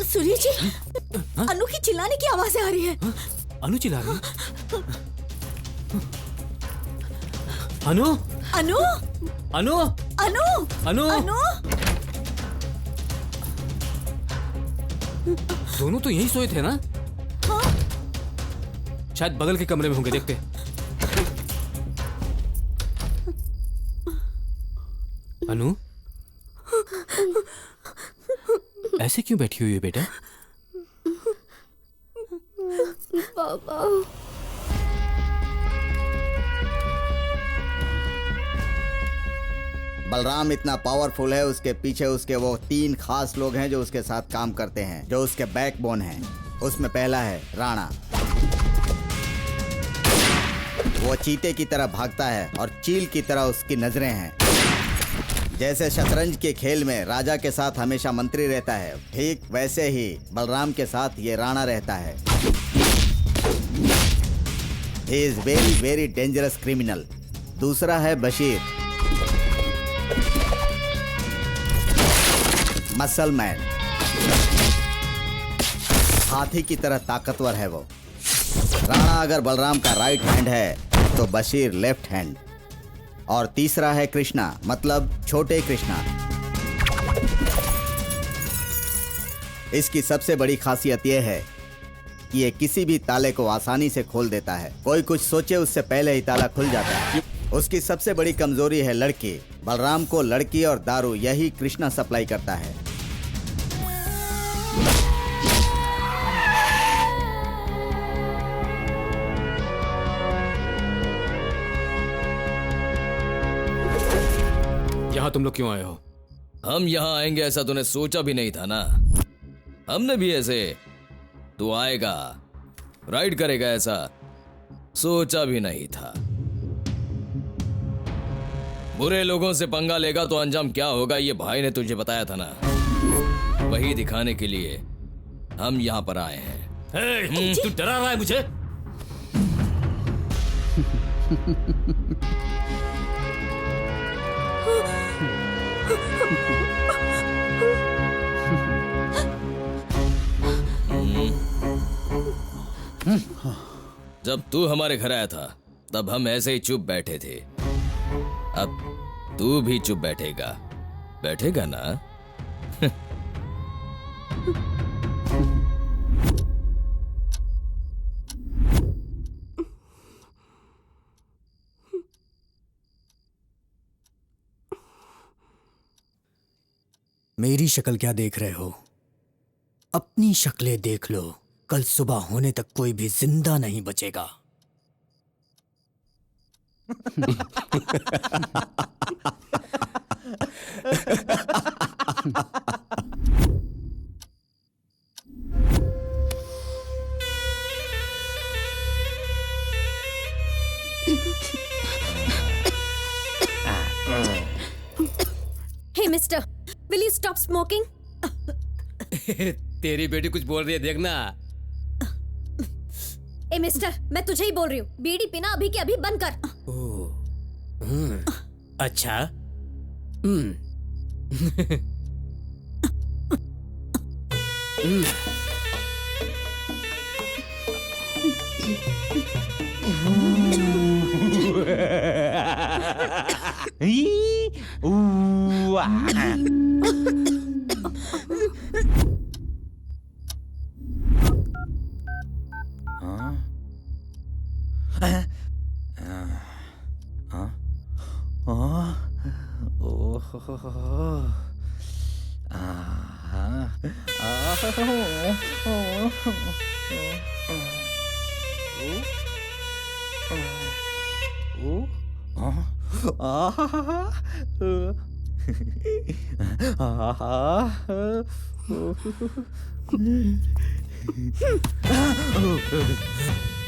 सूर्य जी, अनु की चिल्लाने की आवाजें आ रही है। अनु चिल्ला रही है? अनु अनु अनु अनु अनु अनु दोनों तो यहीं सोए थे ना? हाँ? शायद बगल के कमरे में होंगे, देखते। अनु, ऐसे क्यों बैठी हुई है बेटा? पापा, बलराम इतना पावरफुल है, उसके पीछे उसके वो 3 खास लोग हैं जो उसके साथ काम करते हैं, जो उसके बैकबोन हैं। उसमें पहला है राणा। वो चीते की तरह भागता है और चील की तरह उसकी नजरें हैं। जैसे शतरंज के खेल में राजा के साथ हमेशा मंत्री रहता है, ठीक वैसे ही बलराम के साथ ये राणा रहता है। He is very very dangerous criminal. दूसरा है बशीर। Muscle man. हाथी की तरह ताकतवर है वो। राणा अगर बलराम का राइट हैंड है तो बशीर लेफ्ट हैंड। और तीसरा है कृष्णा, मतलब छोटे कृष्णा। इसकी सबसे बड़ी खासियत यह है कि ये किसी भी ताले को आसानी से खोल देता है। कोई कुछ सोचे उससे पहले ही ताला खुल जाता है। उसकी सबसे बड़ी कमजोरी है लड़की। बलराम को लड़की और दारू यही कृष्णा सप्लाई करता है। यहाँ तुम लोग क्यों आए हो? हम यहाँ आएंगे ऐसा तूने सोचा भी नहीं था ना। हमने भी ऐसे तू आएगा, राइड करेगा ऐसा सोचा भी नहीं था। बुरे लोगों से पंगा लेगा तो अंजाम क्या होगा ये भाई ने तुझे बताया था ना। वही दिखाने के लिए हम यहाँ पर आए हैं। तू डरा रहा है मुझे? जब तू हमारे घर आया था तब हम ऐसे ही चुप बैठे थे। अब तू भी चुप बैठेगा, बैठेगा ना? मेरी शक्ल क्या देख रहे हो? अपनी शक्लें देख लो। कल सुबह होने तक कोई भी जिंदा नहीं बचेगा। Hey mister, will you stop smoking? तेरी बेटी कुछ बोल रही है, देखना। ए मिस्टर, मैं तुझे ही बोल रही हूँ, बीड़ी पीना अभी के अभी बंद कर। अच्छा।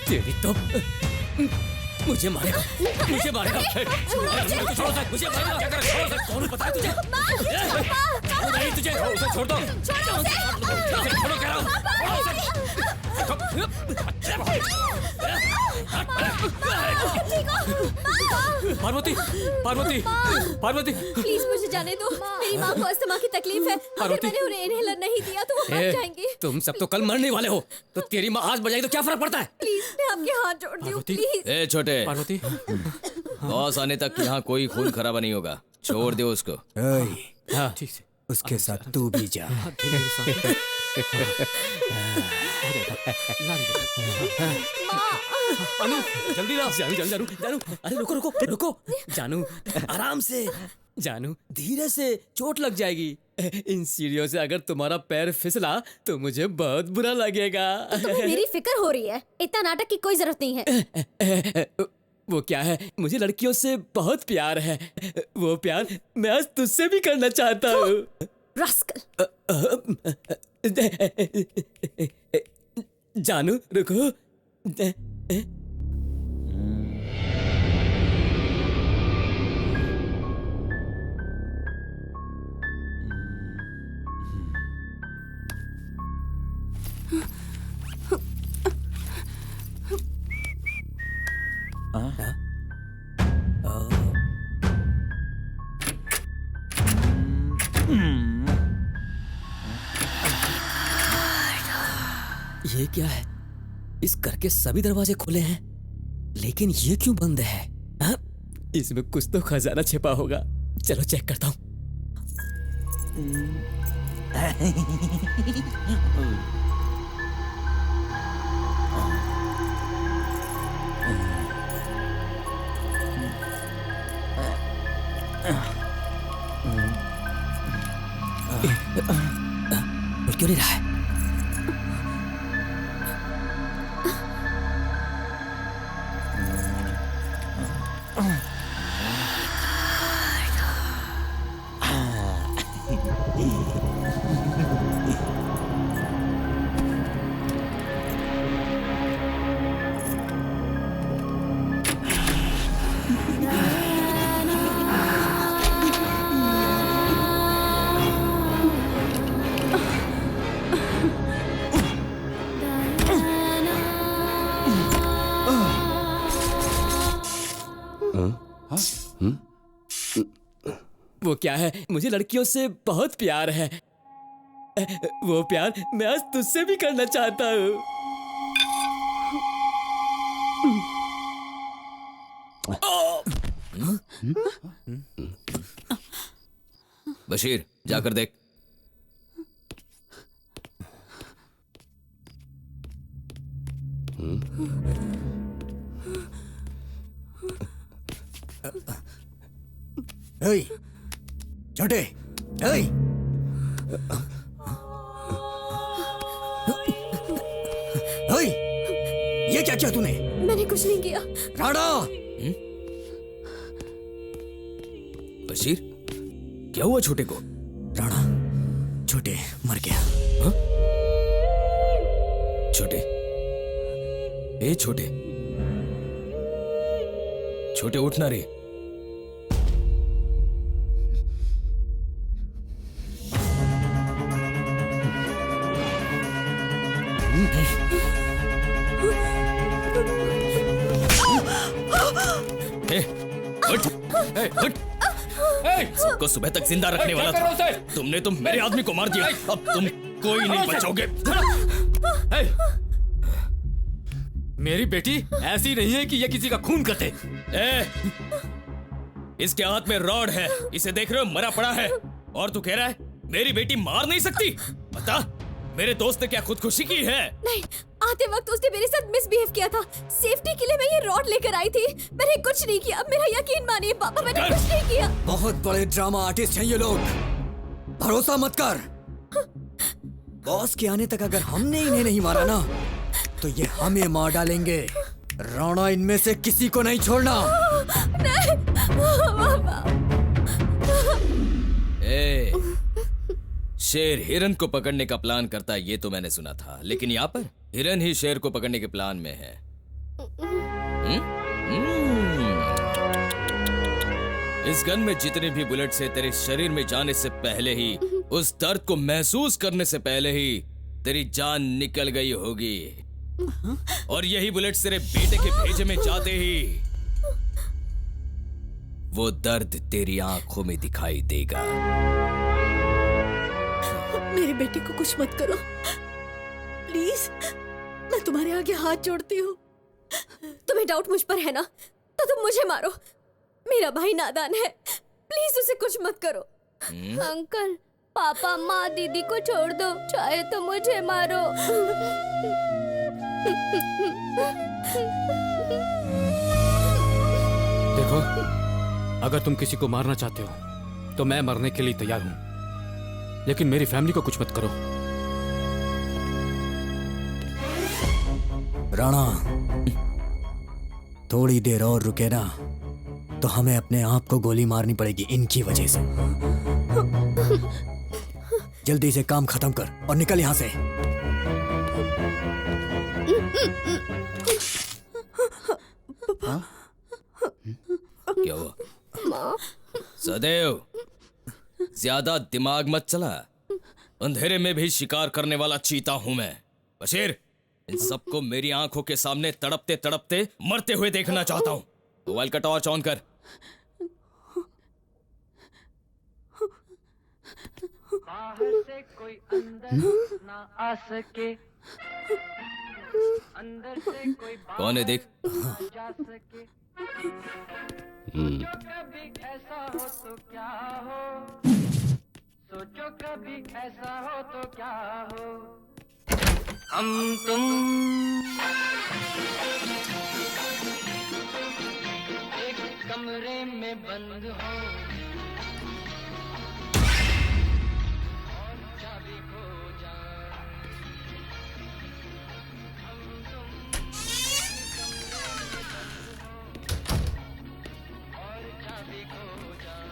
तेरी तो मुझे मारेगा, मुझे मारेगा। मुझे मारेगा। क्या कर रहा है? कौन पता है तुझे? नहीं तुझे छोड़ दो। छोड़ो कह रहा हूँ। पार्वती, पार्वती, पार्वती, प्लीज मुझे जाने दो। मेरी माँ को अस्थमा की तकलीफ है। अगर मैंने उन्हें इनहेलर नहीं दिया तो वो मर जाएंगी। तुम सब तो कल मरने वाले हो, तो तेरी माँ आज बजाएगी तो क्या फर्क पड़ता है? प्लीज, मैं आपके हाथ जोड़ती हूँ, प्लीज। ए छोटे, पार्वती, बॉस आने तक यहाँ कोई खून खराबा नहीं होगा। छोड़ दो उसको। ओए, ठीक से। उसके साथ तू भी जा। अनु, जल्दी ला। जानू, जानू, जानू, जानू। अरे रुको, रुको, रुको। जानू, आराम से। जानू, धीरे से, चोट लग जाएगी। इन सीढ़ियों से अगर तुम्हारा पैर फिसला तो मुझे बहुत बुरा लगेगा। तुम्हें मेरी फिक्र हो रही है। इतना नाटक की कोई जरूरत नहीं है। वो क्या है, मुझे लड़कियों से बहुत प्यार है। वो प्यार मैं आज तुझसे भी करना चाहता हूँ। रस्कल। जानू रुको। ये क्या है? इस घर के सभी दरवाजे खुले हैं, लेकिन ये क्यों बंद है? हाँ? इसमें कुछ तो खजाना छिपा होगा। चलो चेक करता हूँ। खुल क्यों नहीं रहा है? वो क्या है? मुझे लड़कियों से बहुत प्यार है। वो प्यार मैं आज तुझसे भी करना चाहता हूँ। बशीर, जाकर देख। ओए, छोटे, ओए। ओए, ये क्या किया तूने? मैंने कुछ नहीं किया। राणा! बशीर, क्या हुआ छोटे को? राणा, छोटे मर गया। हाँ? छोटे, ए छोटे, छोटे उठना रे। सबको सुबह तक जिंदा रखने वाला था। तुमने तो मेरे आदमी को मार दिया। अब तुम कोई नहीं बचोगे। मेरी बेटी ऐसी नहीं है कि ये किसी का खून करते। इसके हाथ में रॉड है, इसे देख रहे हो, मरा पड़ा है। और तू कह रहा है मेरी बेटी मार नहीं सकती? बता, मेरे दोस्त ने क्या खुदकुशी की है? नहीं, आते वक्त उसने मेरे साथ मिसबिहेव किया था। सेफ्टी के लिए मैं ये रॉड लेकर आई थी। मैंने कुछ नहीं किया, मेरा यकीन मानिए पापा, मैंने कुछ नहीं किया। बहुत बड़े ड्रामा आर्टिस्ट हैं ये लोग, भरोसा मत कर। बॉस के आने तक अगर हमने इन्हें नहीं मारा ना, तो ये हमें मार डालेंगे। राणा, इनमें से किसी को नहीं छोड़ना। नहीं, पापा। शेर हिरन को पकड़ने का प्लान करता है, ये तो मैंने सुना था, लेकिन यहाँ पर हिरन ही शेर को पकड़ने के प्लान में है। इस गन में जितने भी बुलेट से तेरे शरीर में जाने से पहले ही, उस दर्द को महसूस करने से पहले ही तेरी जान निकल गई होगी। और यही बुलेट तेरे बेटे के भेजे में जाते ही वो दर्द तेरी आंखों में दिखाई देगा। मेरे बेटे को कुछ मत करो प्लीज, मैं तुम्हारे आगे हाथ जोड़ती हूँ। तुम्हें डाउट मुझ पर है ना, तो तुम मुझे मारो। मेरा भाई नादान है, प्लीज उसे कुछ मत करो। अंकल, पापा, माँ, दीदी को छोड़ दो, चाहे तो मुझे मारो। देखो, अगर तुम किसी को मारना चाहते हो तो मैं मरने के लिए तैयार हूं, लेकिन मेरी फैमिली को कुछ मत करो। राणा, थोड़ी देर और रुके ना तो हमें अपने आप को गोली मारनी पड़ेगी इनकी वजह से। जल्दी से काम खत्म कर और निकल यहां से। क्या हुआ? सदैव ज्यादा दिमाग मत चला, अंधेरे में भी शिकार करने वाला चीता हूं मैं। बशीर, इन सबको मेरी आंखों के सामने तड़पते तड़पते मरते हुए देखना चाहता हूं। मोबाइल का टॉर्च ऑन कर। बाहर से कोई अंदर ना आ सके, कौन है देख। सोचो कभी ऐसा हो तो क्या हो, हम तुम एक कमरे में बंद हो और चाबी खो जाए, हम तुम एक कमरे में बंद हो और चाबी खो जाए।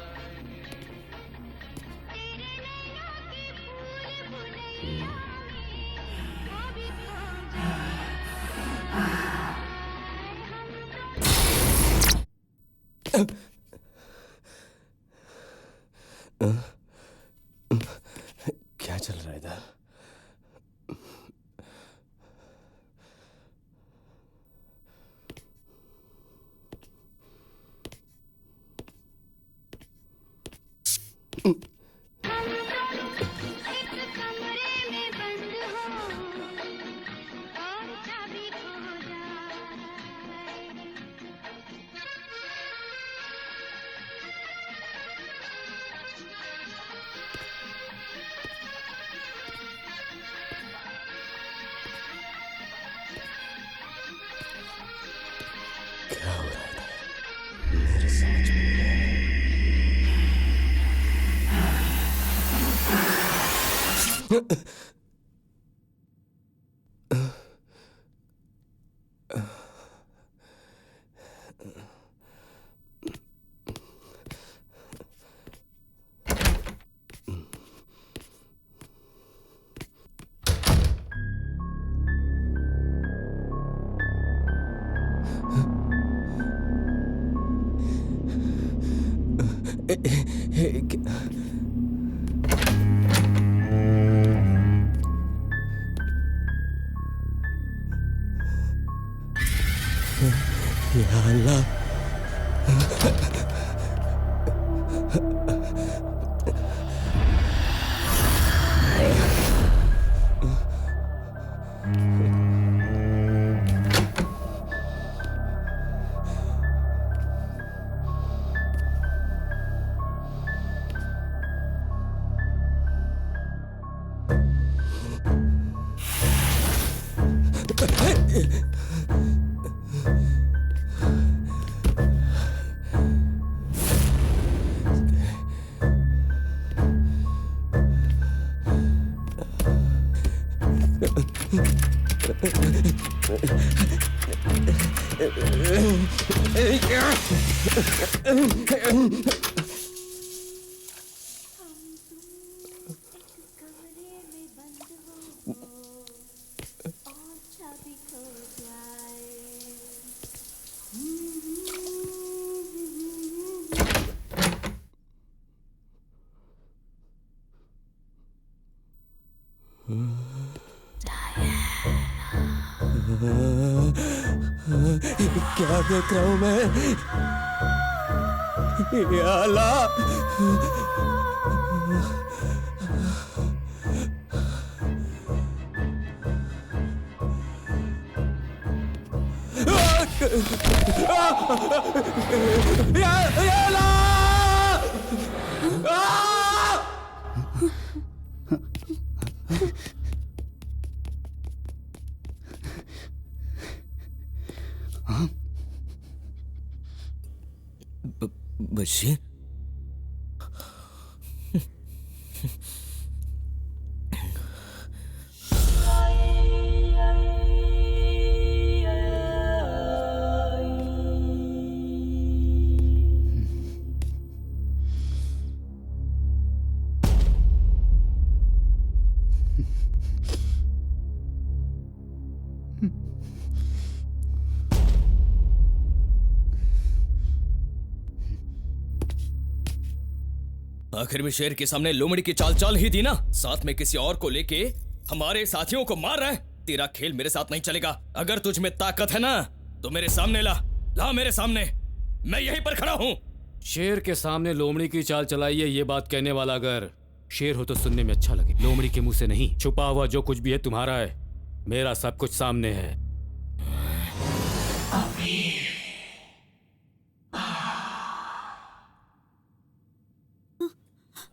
क्या चल रहा है इधर? क्या हो रहा है? मेरे समझ में नहीं आ या अल्लाह, क्या देख रहा हूं मैं? या अल्लाह, या अल्लाह! बशीर, आखिर में शेर के सामने लोमड़ी की चाल चाल ही दी ना। साथ में किसी और को लेके हमारे साथियों को मार रहा है। तेरा खेल मेरे साथ नहीं चलेगा। अगर तुझ में ताकत है ना तो मेरे सामने ला मेरे सामने, मैं यहीं पर खड़ा हूँ। शेर के सामने लोमड़ी की चाल चलाइए, ये बात कहने वाला अगर शेर हो तो सुनने में अच्छा लगे। लोमड़ी के मुंह से नहीं, छुपा हुआ जो कुछ भी है तुम्हारा है, मेरा सब कुछ सामने है।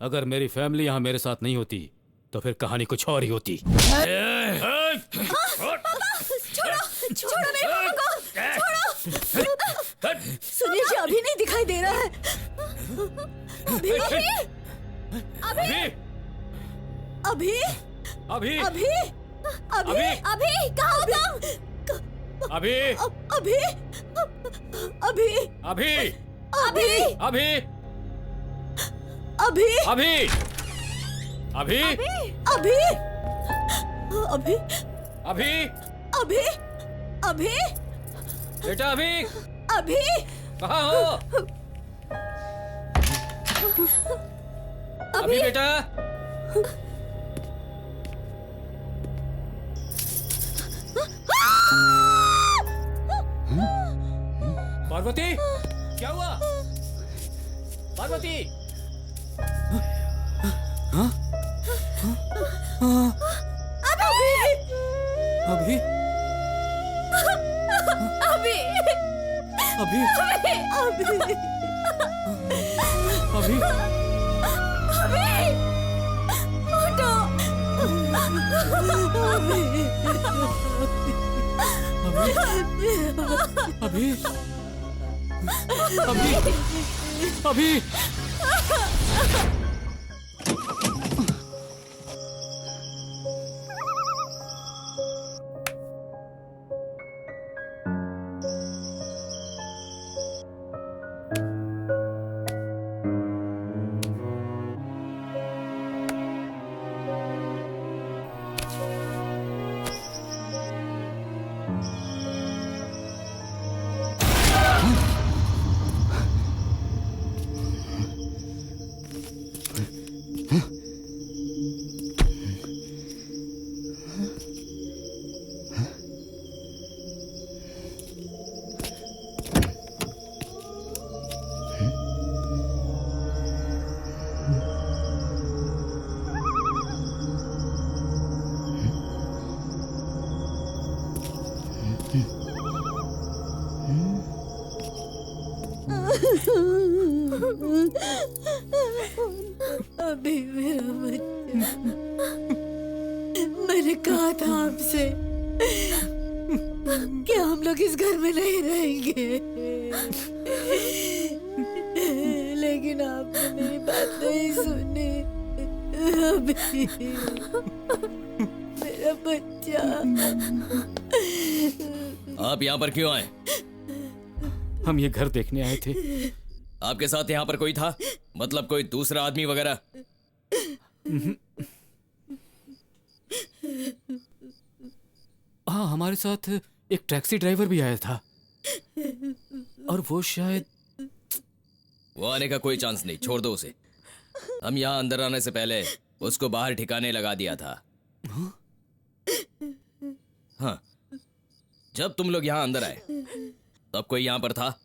अगर मेरी फैमिली यहाँ मेरे साथ नहीं होती तो फिर कहानी कुछ और ही होती। छोड़ो मेरे पापा को, छोड़ो। सुनील जी अभी नहीं दिखाई दे रहा है। अभी अभी अभी अभी अभी अभी कहाँ हो तुम? अभी अभी अभी अभी अभी अभी अभी अभी अभी अभी अभी अभी अभी अभी बेटा अभी अभी कहाँ हो? अभी बेटा पार्वती क्या हुआ? पार्वती अभी अभी अभी अभी अभी उठो। अभी अभी अभी अभी मेरा बच्चा, मैंने कहा था आपसे कि हम लोग इस घर में नहीं रहेंगे, लेकिन आपने मेरी बात नहीं सुनी। अभी मेरा बच्चा। आप यहाँ पर क्यों आए? हम ये घर देखने आए थे। आपके साथ यहाँ पर कोई था? मतलब कोई दूसरा आदमी वगैरह? हाँ, हमारे साथ एक टैक्सी ड्राइवर भी आया था और वो शायद वो आने का कोई चांस नहीं, छोड़ दो उसे। हम यहाँ अंदर आने से पहले उसको बाहर ठिकाने लगा दिया था। हाँ, जब तुम लोग यहाँ अंदर आए तब कोई यहाँ पर था?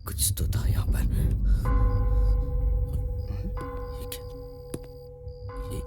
कुछ तो था यहाँ पर। ये क्या? ये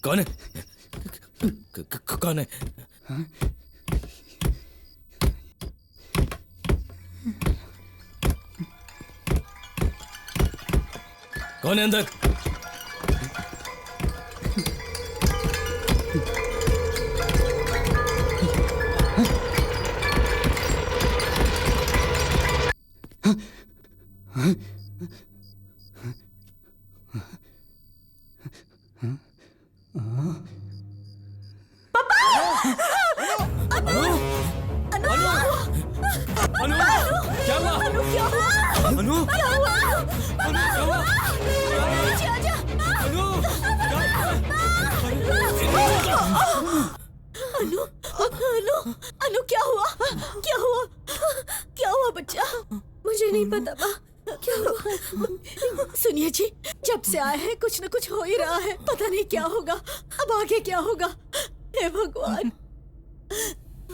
कौन है? कौन है? कौन है अंदर? अनु क्या हुआ? क्या हुआ? क्या हुआ बच्चा? मुझे नहीं पता माँ, क्या हुआ? सुनिए जी, जब से आए हैं कुछ न कुछ हो ही रहा है, पता नहीं क्या होगा, अब आगे क्या होगा। हे भगवान,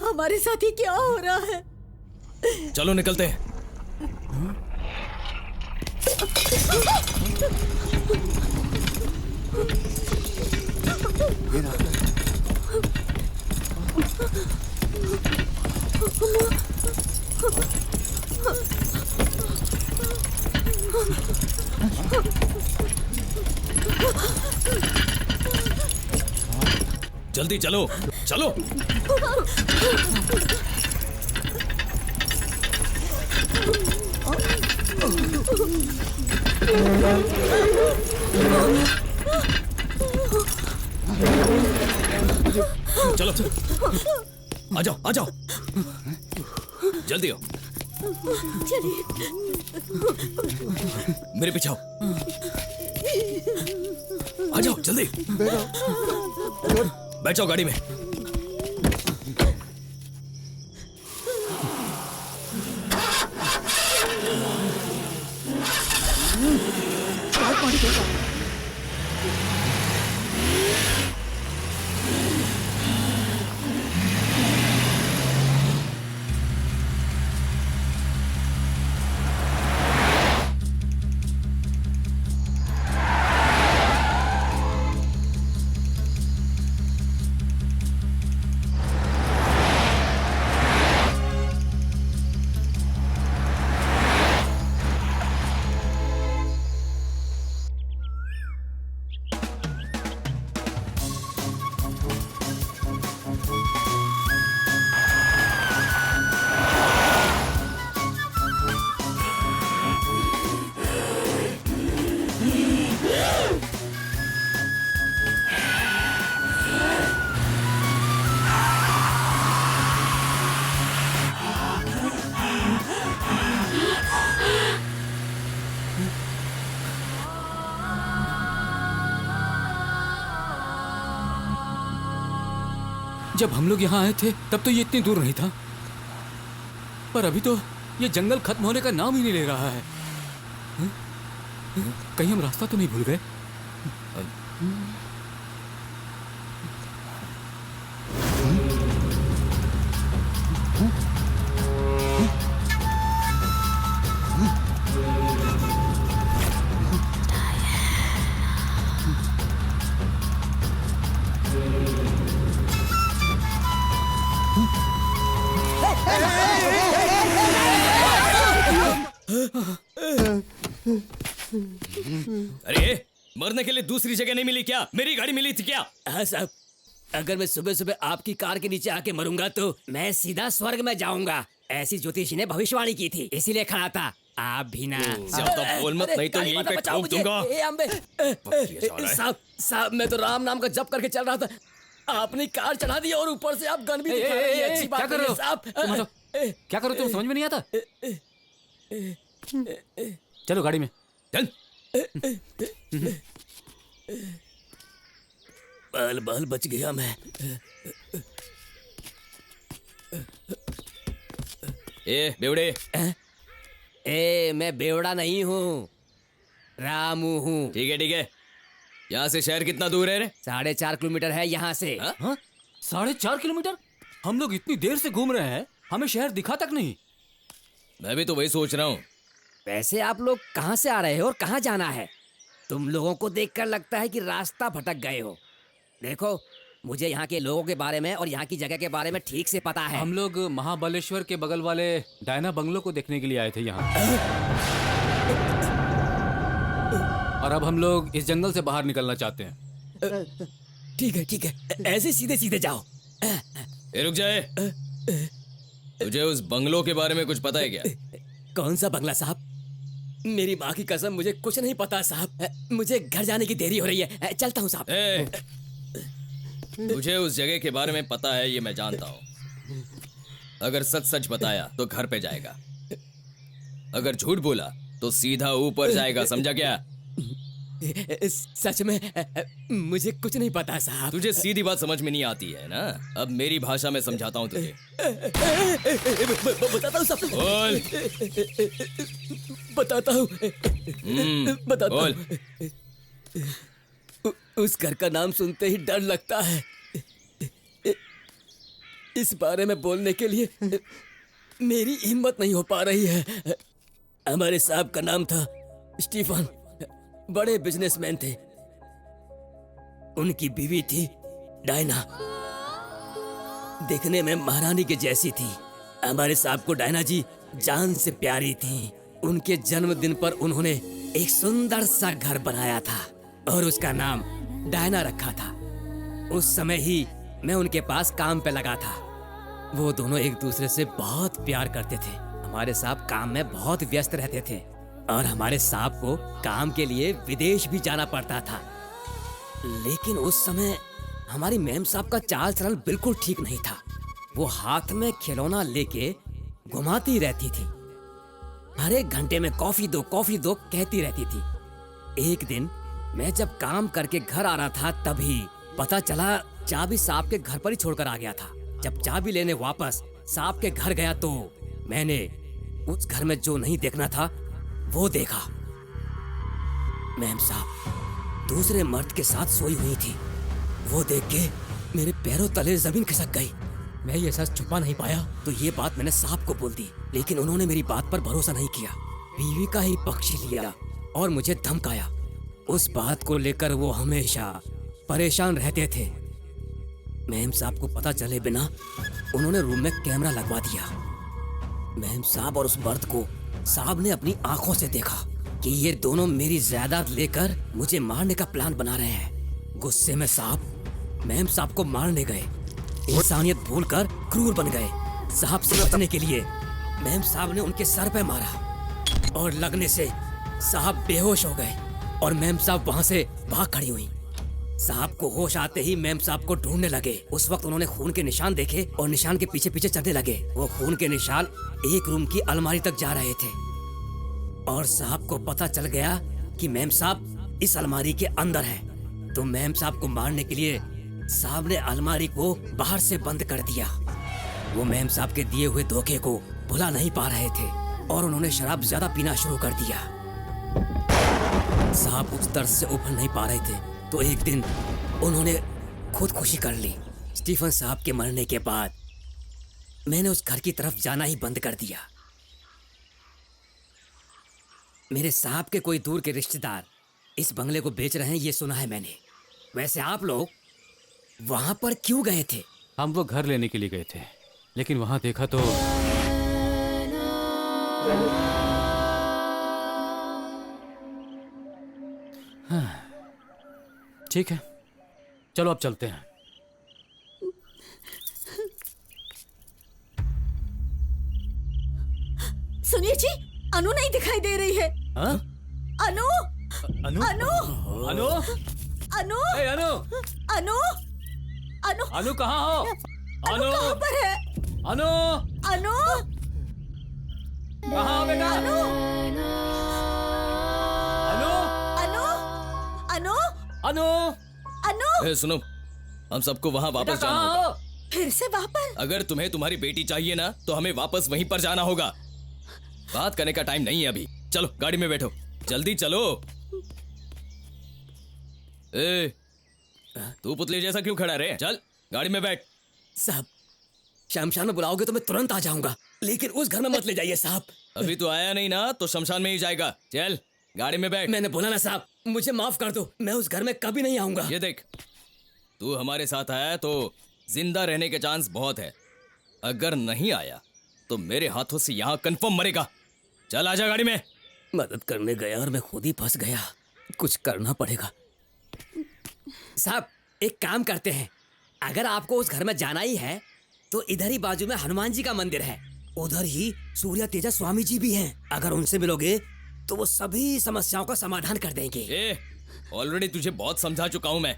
हमारे साथ ही क्या हो रहा है? चलो निकलते हैं। जल्दी चलो, चलो। चलो, आ जाओ, आ जाओ, जल्दी आओ। चलिए, मेरे पीछे आओ। आ जाओ जल्दी। बैठ जाओ गाड़ी में। जब हम लोग यहाँ आए थे तब तो ये इतनी दूर नहीं था, पर अभी तो ये जंगल खत्म होने का नाम ही नहीं ले रहा है। कहीं हम रास्ता तो नहीं भूल गए? अरे मरने के लिए दूसरी जगह नहीं मिली क्या? मेरी गाड़ी मिली थी क्या? हाँ साहब, अगर मैं सुबह सुबह आपकी कार के नीचे आके मरूंगा तो मैं सीधा स्वर्ग में जाऊंगा, ऐसी ज्योतिषी ने भविष्यवाणी की थी, इसीलिए खड़ा था। आप भी ना ज्यादा बोल मत, नहीं तो यहीं पे ठोक दूंगा। साहब, मैं तो राम नाम का जप करके चल रहा था, आपने कार चढ़ा दी और ऊपर से आप गन भी दिखा रही है। अच्छी क्या बात कर रहे हो साहब। तुम हटो। क्या करो तुम, समझ में नहीं आता। चलो गाड़ी में चल। बाल बाल बच गया मैं। ए बेवड़े, ए मैं बेवड़ा नहीं हूँ, रामू हूँ। ठीक है। यहाँ से शहर कितना दूर है रे? 4.5 किलोमीटर है यहाँ से। हाँ? 4.5 किलोमीटर? हम लोग इतनी देर से घूम रहे हैं, हमें शहर दिखा तक नहीं। मैं भी तो वही सोच रहा हूँ। वैसे आप लोग कहाँ से आ रहे हो और कहाँ जाना है? तुम लोगों को देखकर लगता है कि रास्ता भटक गए हो। देखो, मुझे यहाँ के लोगों के बारे में और यहाँ की जगह के बारे में ठीक से पता है। हम लोग महाबलेश्वर के बगल वाले डायना बंगलो को देखने के लिए आए थे यहाँ। और अब हम लोग इस जंगल से बाहर निकलना चाहते हैं। ठीक है, ऐसे सीधे सीधे जाओ। ए रुक जाए, तुझे उस बंगलो के बारे में कुछ पता है क्या? कौन सा बंगला साहब? मेरी माँ की कसम मुझे कुछ नहीं पता साहब। मुझे घर जाने की देरी हो रही है, चलता हूँ साहब। तुझे उस जगह के बारे में पता है ये मैं जानता हूँ। अगर सच सच बताया तो घर पे जाएगा, अगर झूठ बोला तो सीधा ऊपर जाएगा, समझा क्या? सच में मुझे कुछ नहीं पता साहब। तुझे सीधी बात समझ में नहीं आती है ना? अब मेरी भाषा में समझाता हूँ तुझे। बताता हूँ सब। बोल। बताता हूँ। बताता बोल। हूँ। उस घर का नाम सुनते ही डर लगता है। इस बारे में बोलने के लिए मेरी हिम्मत नहीं हो पा रही है। हमारे साहब का नाम था स्टीफन, बड़े बिजनेसमैन थे। उनकी बीवी थी डायना, देखने में महारानी के जैसी थी। हमारे साहब को डायना जी जान से प्यारी थी। उनके जन्मदिन पर उन्होंने एक सुंदर सा घर बनाया था और उसका नाम डायना रखा था। उस समय ही मैं उनके पास काम पे लगा था। वो दोनों एक दूसरे से बहुत प्यार करते थे। हमारे साहब काम में बहुत व्यस्त रहते थे और हमारे साहब को काम के लिए विदेश भी जाना पड़ता था। लेकिन उस समय हमारी मैम साहब का चाल चलन बिल्कुल ठीक नहीं था। वो हाथ में खिलौना लेके घुमाती रहती थी। हर एक घंटे में कॉफी दो कहती रहती थी। एक दिन मैं जब काम करके घर आ रहा था तभी पता चला चाबी साहब के घर पर ही छोड़कर आ गया था। जब चाबी लेने वापस साहब के घर गया तो मैंने उस घर में जो नहीं देखना था वो देखा। मैम साहब दूसरे मर्द के साथ सोई हुई थी। वो देख के मेरे पैरों तले जमीन खिसक गई। मैं ये सच छुपा नहीं पाया तो ये बात मैंने साहब को बोल दी, लेकिन उन्होंने मेरी बात पर भरोसा नहीं किया। बीवी का ही पक्ष लिया और मुझे धमकाया। उस बात को लेकर वो हमेशा परेशान रहते थे। मैम साहब को पता चले बिना उन्होंने रूम में कैमरा लगवा दिया। मैम साहब और उस मर्द को साहब ने अपनी आंखों से देखा कि ये दोनों मेरी जायदाद लेकर मुझे मारने का प्लान बना रहे हैं। गुस्से में साहब मैम साहब को मारने गए। इंसानियत भूलकर क्रूर बन गए। साहब से बचने के लिए मैम साहब ने उनके सर पे मारा और लगने से साहब बेहोश हो गए और मैम साहब वहां से भाग खड़ी हुई। साहब को होश आते ही मैम साहब को ढूंढने लगे। उस वक्त उन्होंने खून के निशान देखे और निशान के पीछे पीछे चलने लगे। वो खून के निशान एक रूम की अलमारी तक जा रहे थे और साहब को पता चल गया कि मैम साहब इस अलमारी के अंदर है। तो मैम साहब को मारने के लिए साहब ने अलमारी को बाहर से बंद कर दिया। वो मैम साहब के दिए हुए धोखे को भुला नहीं पा रहे थे और उन्होंने शराब ज्यादा पीना शुरू कर दिया। साहब उस दर्द से उभर नहीं पा रहे थे तो एक दिन उन्होंने खुदकुशी कर ली। स्टीफन साहब के मरने के बाद मैंने उस घर की तरफ जाना ही बंद कर दिया। मेरे साहब के कोई दूर के रिश्तेदार इस बंगले को बेच रहे हैं ये सुना है मैंने। वैसे आप लोग वहां पर क्यों गए थे? हम वो घर लेने के लिए गए थे, लेकिन वहां देखा तो ठीक है, चलो अब चलते हैं। सुनिए जी, अनु नहीं दिखाई दे रही है। हाँ? अनु अनु? अनु अनु? अनु ए, अनु? अनु अनु अनु कहाँ हो? अनु कहाँ पर है? अनु अनु कहाँ हो बेटा? अनु अनु अनु अनु अनु ए, सुनो, हम सबको वहाँ बेटा वापस जाना कहाँ होगा। हो? फिर से वापस? अगर तुम्हें तुम्हारी बेटी चाहिए ना तो हमें वापस वहीं पर जाना होगा। बात करने का टाइम नहीं है अभी। चलो गाड़ी में बैठो, जल्दी चलो। ए, तू पुतले जैसा क्यों खड़ा रे? चल गाड़ी में बैठ। साहब, शमशान में बुलाओगे तो मैं तुरंत आ जाऊंगा, लेकिन उस घर में मत ले जाइए साहब। अभी तो आया नहीं ना तो शमशान में ही जाएगा। चल गाड़ी में बैठ। मैंने बोला ना साहब, मुझे माफ कर दो, मैं उस घर में कभी नहीं आऊंगा। ये देख, तू हमारे साथ आया तो जिंदा रहने के चांस बहुत है। अगर नहीं आया तो मेरे हाथों से यहाँ कंफर्म मरेगा। चल आजा गाड़ी में। मदद करने गया और मैं खुद ही फंस गया। कुछ करना पड़ेगा। साहब, एक काम करते हैं, अगर आपको उस घर में जाना ही है तो इधर ही बाजू में हनुमान जी का मंदिर है, उधर ही सूर्य तेजा स्वामी जी भी हैं। अगर उनसे मिलोगे तो वो सभी समस्याओं का समाधान कर देंगे। ए, ऑलरेडी तुझे बहुत समझा चुका हूँ मैं।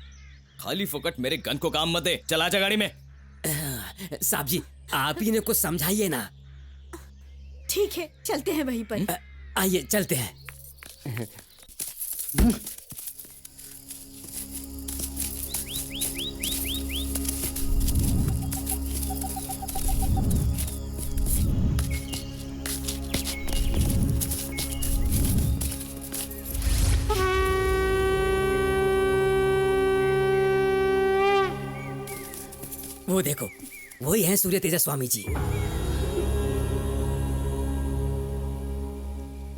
खाली फोकट मेरे गन को काम मत दे। चल आजा गाड़ी में। साहब जी, आप ही ने कुछ समझाइए ना। ठीक है, चलते हैं वहीं पर। आइए चलते हैं। वो देखो, वही हैं सूर्य तेजा स्वामी जी।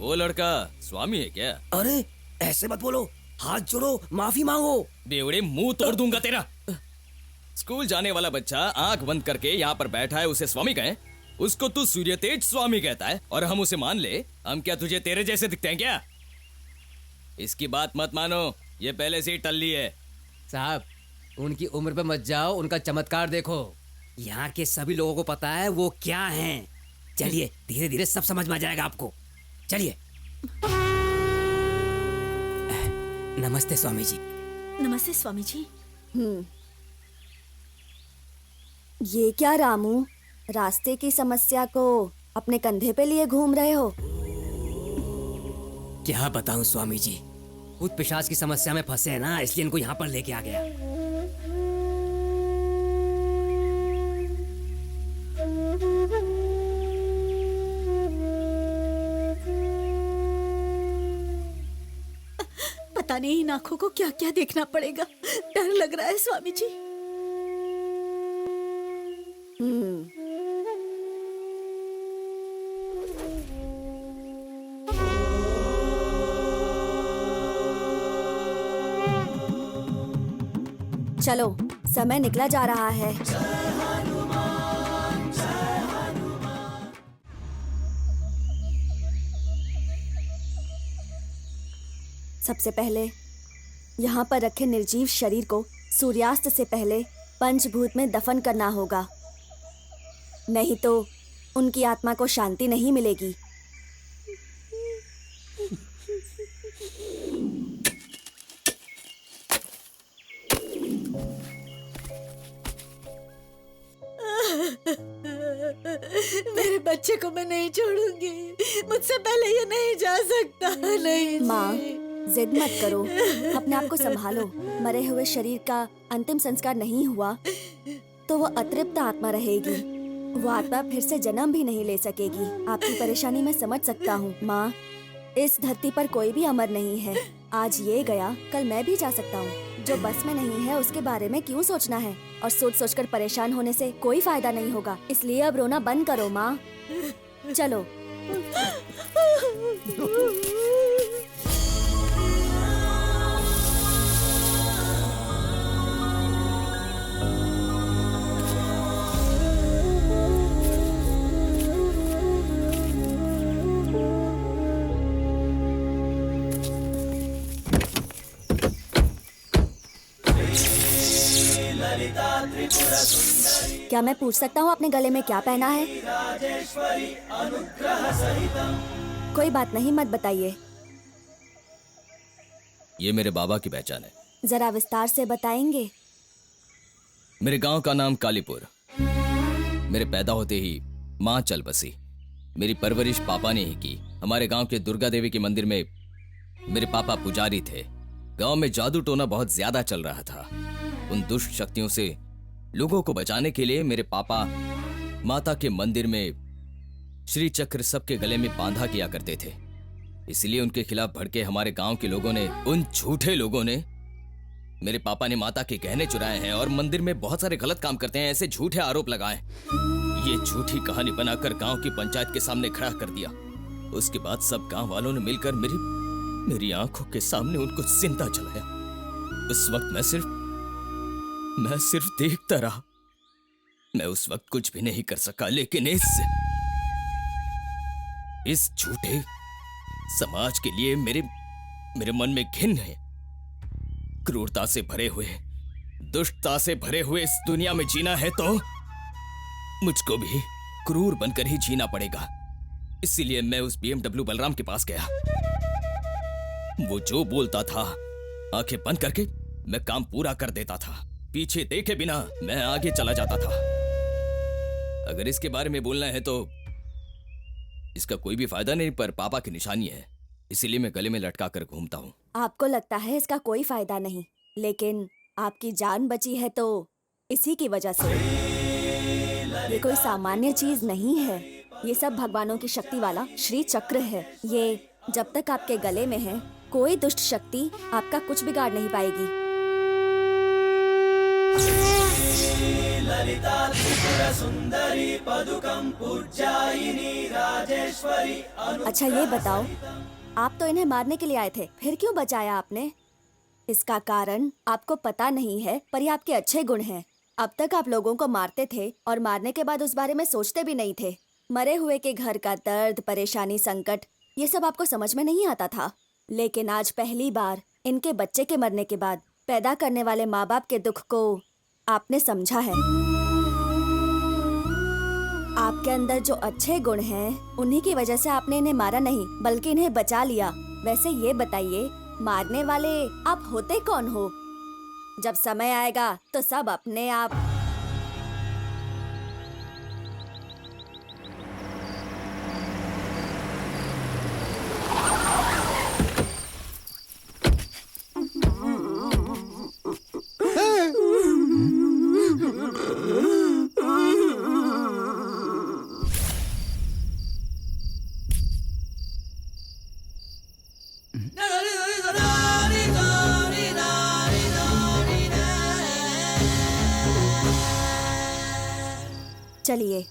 वो लड़का स्वामी है क्या? अरे ऐसे मत बोलो, हाथ जोड़ो, माफी मांगो। बेवड़े, मुंह तोड़ दूंगा तेरा। स्कूल जाने वाला बच्चा आंख बंद करके यहाँ पर बैठा है, उसे स्वामी कहें? उसको तू सूर्य तेज स्वामी कहता है और हम उसे मान ले? हम क्या तुझे तेरे जैसे दिखते हैं क्या? इसकी बात मत मानो, ये पहले से ही टल्ली है। साहब, उनकी उम्र पे मत जाओ, उनका चमत्कार देखो। यहाँ के सभी लोगों को पता है वो क्या हैं। चलिए, धीरे धीरे सब समझ में आ जाएगा आपको। चलिए। नमस्ते स्वामी जी। नमस्ते स्वामी जी। ये क्या रामू, रास्ते की समस्या को अपने कंधे पे लिए घूम रहे हो? क्या बताऊं स्वामी जी, भूत पिशाच की समस्या में फंसे हैं ना, इसलिए इनको यहाँ पर लेके आ गया। पता नहीं इन आंखों को क्या क्या देखना पड़ेगा। डर लग रहा है स्वामी जी। चलो, समय निकला जा रहा है। सबसे पहले यहाँ पर रखे निर्जीव शरीर को सूर्यास्त से पहले पंचभूत में दफन करना होगा, नहीं तो उनकी आत्मा को शांति नहीं मिलेगी। मेरे बच्चे को मैं नहीं छोड़ूंगी, मुझसे पहले ये नहीं जा सकता। नहीं माँ, जिद मत करो, अपने आप को संभालो। मरे हुए शरीर का अंतिम संस्कार नहीं हुआ तो वो अतृप्त आत्मा रहेगी। वो आत्मा फिर से जन्म भी नहीं ले सकेगी। आपकी परेशानी मैं समझ सकता हूँ माँ। इस धरती पर कोई भी अमर नहीं है। आज ये गया, कल मैं भी जा सकता हूँ। जो बस में नहीं है उसके बारे में क्यों सोचना है? और सोच सोचकर परेशान होने से कोई फायदा नहीं होगा। इसलिए अब रोना बंद करो माँ। चलो। क्या मैं पूछ सकता हूँ आपने गले में क्या पहना है? कोई बात नहीं, मत बताइए। ये मेरे बाबा की पहचान है। जरा विस्तार से बताएंगे? मेरे गांव का नाम कालीपुर। मेरे पैदा होते ही माँ चल बसी। मेरी परवरिश पापा ने ही की। हमारे गांव के दुर्गा देवी के मंदिर में मेरे पापा पुजारी थे। गांव में जादू टोना बहुत ज्यादा चल रहा था। उन दुष्ट शक्तियों से लोगों को बचाने के लिए मेरे पापा माता के मंदिर में श्री चक्र सबके गले में बांधा किया करते थे। इसलिए उनके खिलाफ भड़के हमारे गांव के लोगों ने, उन झूठे लोगों ने, मेरे पापा ने माता के गहने चुराए हैं और मंदिर में बहुत सारे गलत काम करते हैं, ऐसे झूठे आरोप लगाए। ये झूठी कहानी बनाकर गांव की पंचायत के सामने खड़ा कर दिया। उसके बाद सब गांव वालों ने मिलकर मेरी आंखों के सामने उनको जिंदा जलाया। उस वक्त मैं सिर्फ देखता रहा। मैं उस वक्त कुछ भी नहीं कर सका, लेकिन इस झूठे समाज के लिए मेरे मन में घिन है। क्रूरता से भरे हुए, दुष्टता से भरे हुए इस दुनिया में जीना है तो मुझको भी क्रूर बनकर ही जीना पड़ेगा। इसीलिए मैं उस BMW बलराम के पास गया। वो जो बोलता था आंखें बंद करके मैं काम पूरा कर देता था। पीछे देखे बिना मैं आगे चला जाता था। अगर इसके बारे में बोलना है तो इसका कोई भी फायदा नहीं, पर पापा की निशानी है, इसीलिए मैं गले में लटका कर घूमता हूँ। आपको लगता है इसका कोई फायदा नहीं, लेकिन आपकी जान बची है तो इसी की वजह से। ये कोई सामान्य चीज नहीं है। ये सब भगवानों की शक्ति वाला श्री चक्र है। ये जब तक आपके गले में है, कोई दुष्ट शक्ति आपका कुछ बिगाड़ नहीं पाएगी। अच्छा ये बताओ, आप तो इन्हें मारने के लिए आए थे, फिर क्यों बचाया आपने? इसका कारण आपको पता नहीं है, पर ये आपके अच्छे गुण हैं। अब तक आप लोगों को मारते थे और मारने के बाद उस बारे में सोचते भी नहीं थे। मरे हुए के घर का दर्द, परेशानी, संकट, ये सब आपको समझ में नहीं आता था। लेकिन आज पहली बार इनके बच्चे के मरने के बाद पैदा करने वाले माँ बाप के दुख को आपने समझा है। आपके अंदर जो अच्छे गुण हैं, उन्हीं की वजह से आपने इन्हें मारा नहीं, बल्कि इन्हें बचा लिया। वैसे ये बताइए, मारने वाले आप होते कौन हो? जब समय आएगा तो सब अपने आप। चलिए।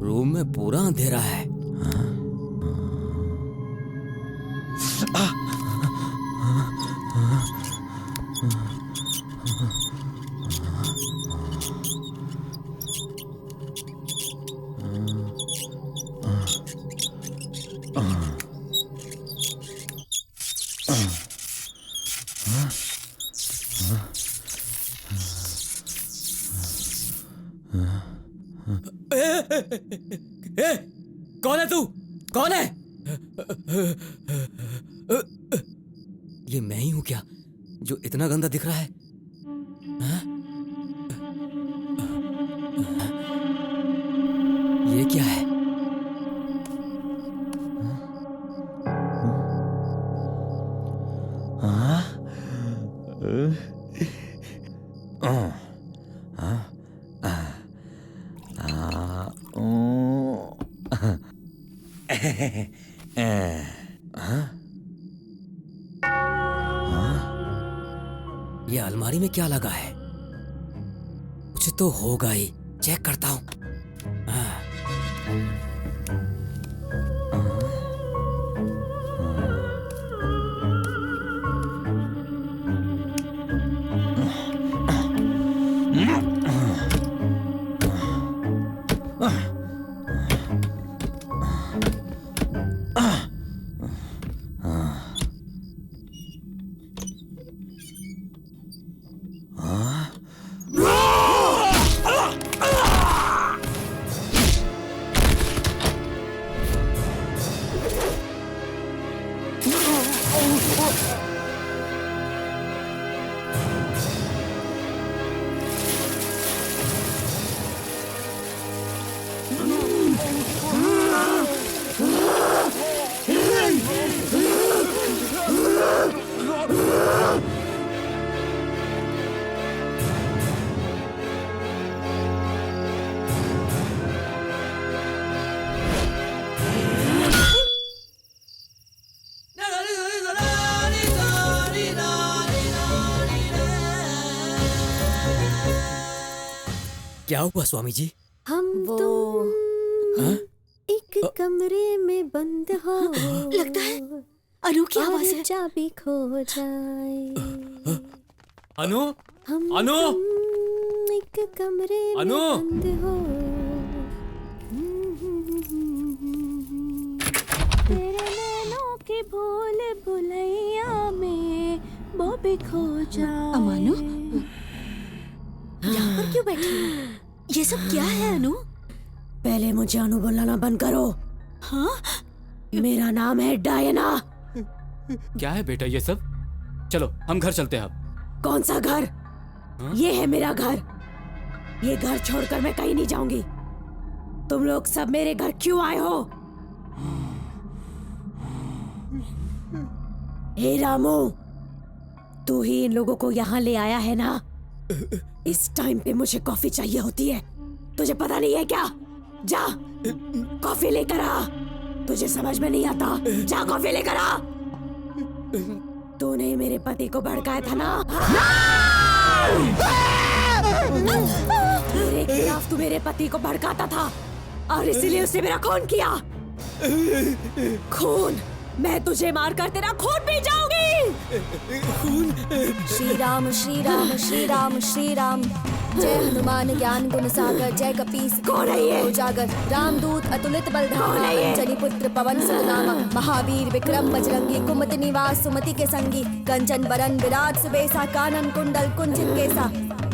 रूम में पूरा अंधेरा है। कौन है तू? कौन है? ये मैं ही हूं क्या जो इतना गंदा दिख रहा है? ये क्या है? ये अलमारी में क्या लगा है? कुछ तो होगा ही, चेक करता हूँ। क्या हुआ स्वामी जी? हम वो एक कमरे में बंद हो, लगता है अनु की आवाज है। चाबी खो जाए। अनु, हम अनु, एक कमरे में अनु! बंद हो। तेरे नैनों की भूल भुलैया में वो भी खो जाए। अमानु, यहाँ पर क्यों बैठी हो? ये सब क्या है अनु? पहले मुझे अनु बुलाना बंद करो। हाँ? मेरा नाम है डायना। क्या है बेटा ये सब? चलो हम घर चलते हैं अब। कौन सा घर? हाँ? ये है मेरा घर। ये घर छोड़कर मैं कहीं नहीं जाऊंगी। तुम लोग सब मेरे घर क्यों आए हो? हे रामू, तू ही इन लोगों को यहाँ ले आया है ना? इस टाइम पे मुझे कॉफी चाहिए होती है। तुझे पता नहीं है क्या? जा कॉफी लेकर आ। तुझे समझ में नहीं आता? जा कॉफी लेकर आ। तूने मेरे पति को भड़काया था ना? मेरे खिलाफ तू मेरे पति को भड़काता था और इसीलिए उसने मेरा खून किया। खून? मैं तुझे मारकर तेरा खून पी जाऊंगी। श्री राम श्री राम श्री राम श्री राम। जय हनुमान ज्ञान गुण सागर, जय कपीस कौन है ये? उजागर, रामदूत अतुलित बलधामा, कौन है ये? अंजनी पुत्र पवन सुत नामा, महावीर विक्रम बजरंगी, कुमति निवास सुमति के संगी, कंचन बरन विराट सुबेसा, कानन कुंडल कुंचित केसा,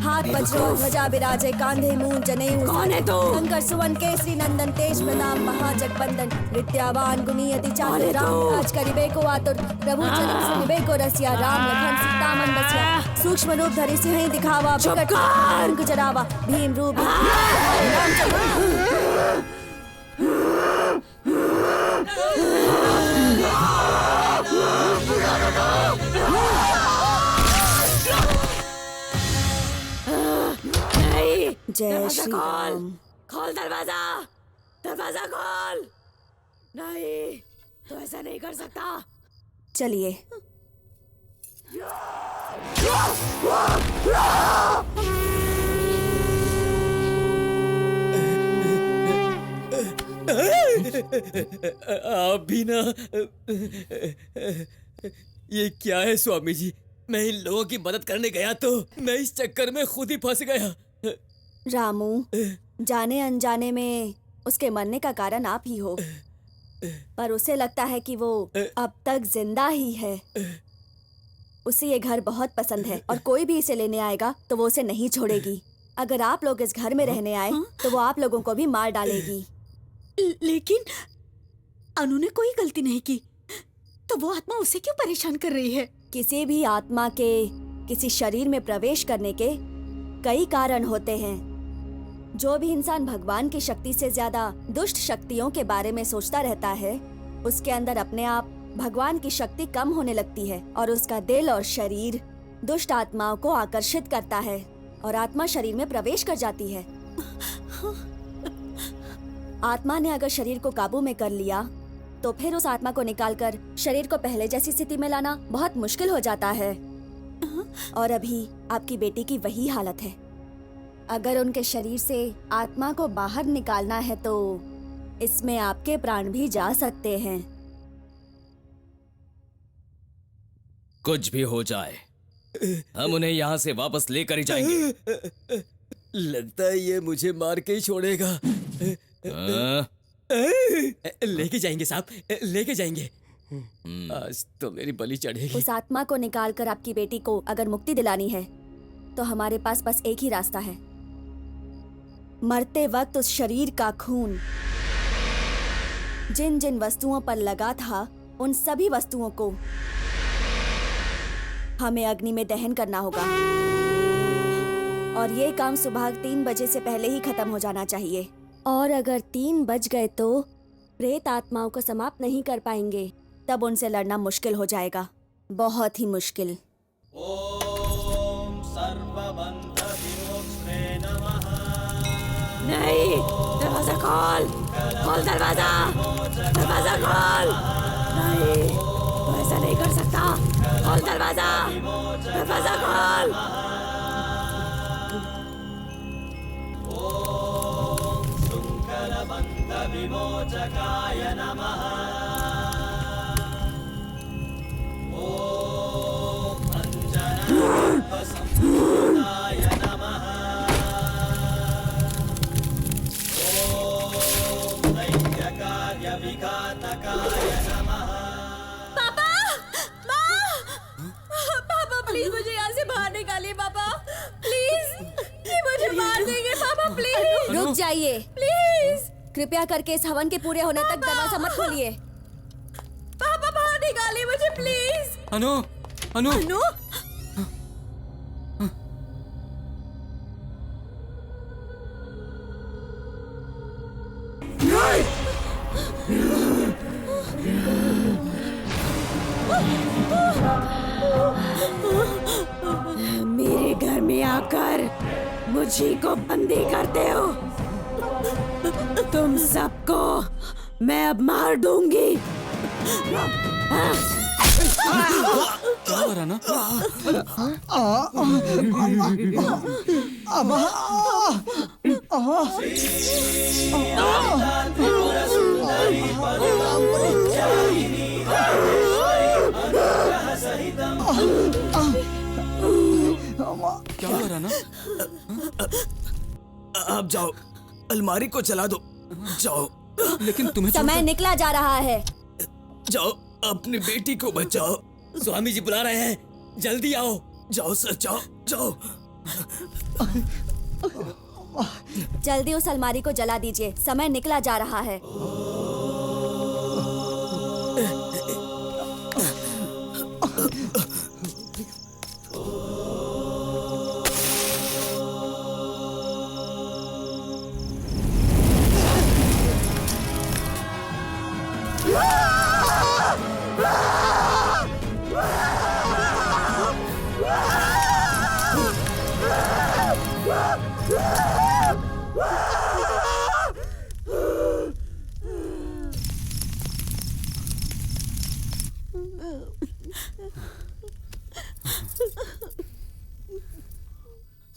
हाथ वज्रो ध्वजा विराजे, कांधे मूंज जनेऊ कौन है तू? शंकर सुवन केसरी नंदन, तेज प्रताप महाजगबंदन, विद्यावान गुणी अति चातुर, कौन है राम तू? काज करिबे को आतुर, प्रभु चरित सुनिबे को रसिया, राम लखन सीता मन बसिया, सूक्ष्म रूप धरि सिंह दिखावा, चुप प्रकट कर! अंग जरावा, भीम रूप रामचंद्र। नहीं। जय दरवाजा श्री खोल। राम। खोल दरवाजा। दरवाजा खोल। नहीं, तू ऐसा नहीं कर सकता। चलिए। आप भी ना। ये क्या है स्वामी जी? मैं इन लोगों की मदद करने गया तो मैं इस चक्कर में खुद ही फंस गया। रामू, जाने अनजाने में उसके मरने का कारण आप ही हो, पर उसे लगता है कि वो अब तक जिंदा ही है। उसे ये घर बहुत पसंद है और कोई भी इसे लेने आएगा तो वो उसे नहीं छोड़ेगी। अगर आप लोग इस घर में रहने आए तो वो आप लोगों को भी मार डालेगी। लेकिन अनु ने कोई गलती नहीं की, तो वो आत्मा उसे क्यों परेशान कर रही है? किसी भी आत्मा के किसी शरीर में प्रवेश करने के कई कारण होते हैं। जो भी इंसान भगवान की शक्ति से ज्यादा दुष्ट शक्तियों के बारे में सोचता रहता है, उसके अंदर अपने आप भगवान की शक्ति कम होने लगती है और उसका दिल और शरीर दुष्ट आत्माओं को आकर्षित करता है और आत्मा शरीर में प्रवेश कर जाती है। आत्मा ने अगर शरीर को काबू में कर लिया तो फिर उस आत्मा को निकालकर शरीर को पहले जैसी स्थिति में लाना बहुत मुश्किल हो जाता है। और अभी आपकी बेटी की वही हालत है। अगर उनके शरीर से आत्मा को बाहर निकालना है तो इसमें आपके प्राण भी जा सकते हैं। कुछ भी हो जाए, हम उन्हें यहाँ से वापस लेकर ही जाएंगे। लगता है ये मुझे मार के ही छोड़ेगा। हाँ? लेके जाएंगे साहब, लेके जाएंगे। आज तो मेरी बलि चढ़ेगी। उस आत्मा को निकालकर आपकी बेटी को अगर मुक्ति दिलानी है तो हमारे पास बस एक ही रास्ता है। मरते वक्त उस शरीर का खून जिन जिन वस्तुओं पर लगा था उन सभी वस्तुओं को हमें अग्नि में दहन करना होगा। और ये काम सुबह 3 बजे से पहले ही खत्म हो जाना चाहिए। और अगर 3 बज गए तो प्रेत आत्माओं को समाप्त नहीं कर पाएंगे, तब उनसे लड़ना मुश्किल हो जाएगा, बहुत ही मुश्किल। ओम सर्वबंध विमोक्षे नमः। नहीं, दरवाजा खोल, खोल दरवाजा, दरवाजा खोल। नहीं, तो ऐसा नहीं कर सकता। खोल दरवाजा, दरवाजा खोल। ओम शुंकरबंध विमोचकाय नमः। ओम अंजनासंभूताय नमः। ओम दैत्यकार्यविघातकाय नमः। पापा, माँ, पापा प्लीज मुझे यहाँ से बाहर निकालिए पापा, प्लीज। ये मुझे मार देंगे पापा, प्लीज। रुक जाइए प्लीज। कृपया करके इस हवन के पूरे होने तक दरवाजा मत खोलिए। पापा बाहर निकालिए मुझे प्लीज। अनु, अनु, अनु, मेरे घर में आकर मुझे को बंदी करते हो। तुम सबको मैं अब मार दूंगी। क्या हो रहा ना? क्या हो रहा ना? आप जाओ, अलमारी को चला दो, जाओ। लेकिन तुम्हें समय निकला जा रहा है। जाओ, अपनी बेटी को बचाओ। स्वामी जी बुला रहे हैं, जल्दी आओ। जाओ सर, जाओ जाओ। जल्दी उस अलमारी को जला दीजिए, समय निकला जा रहा है।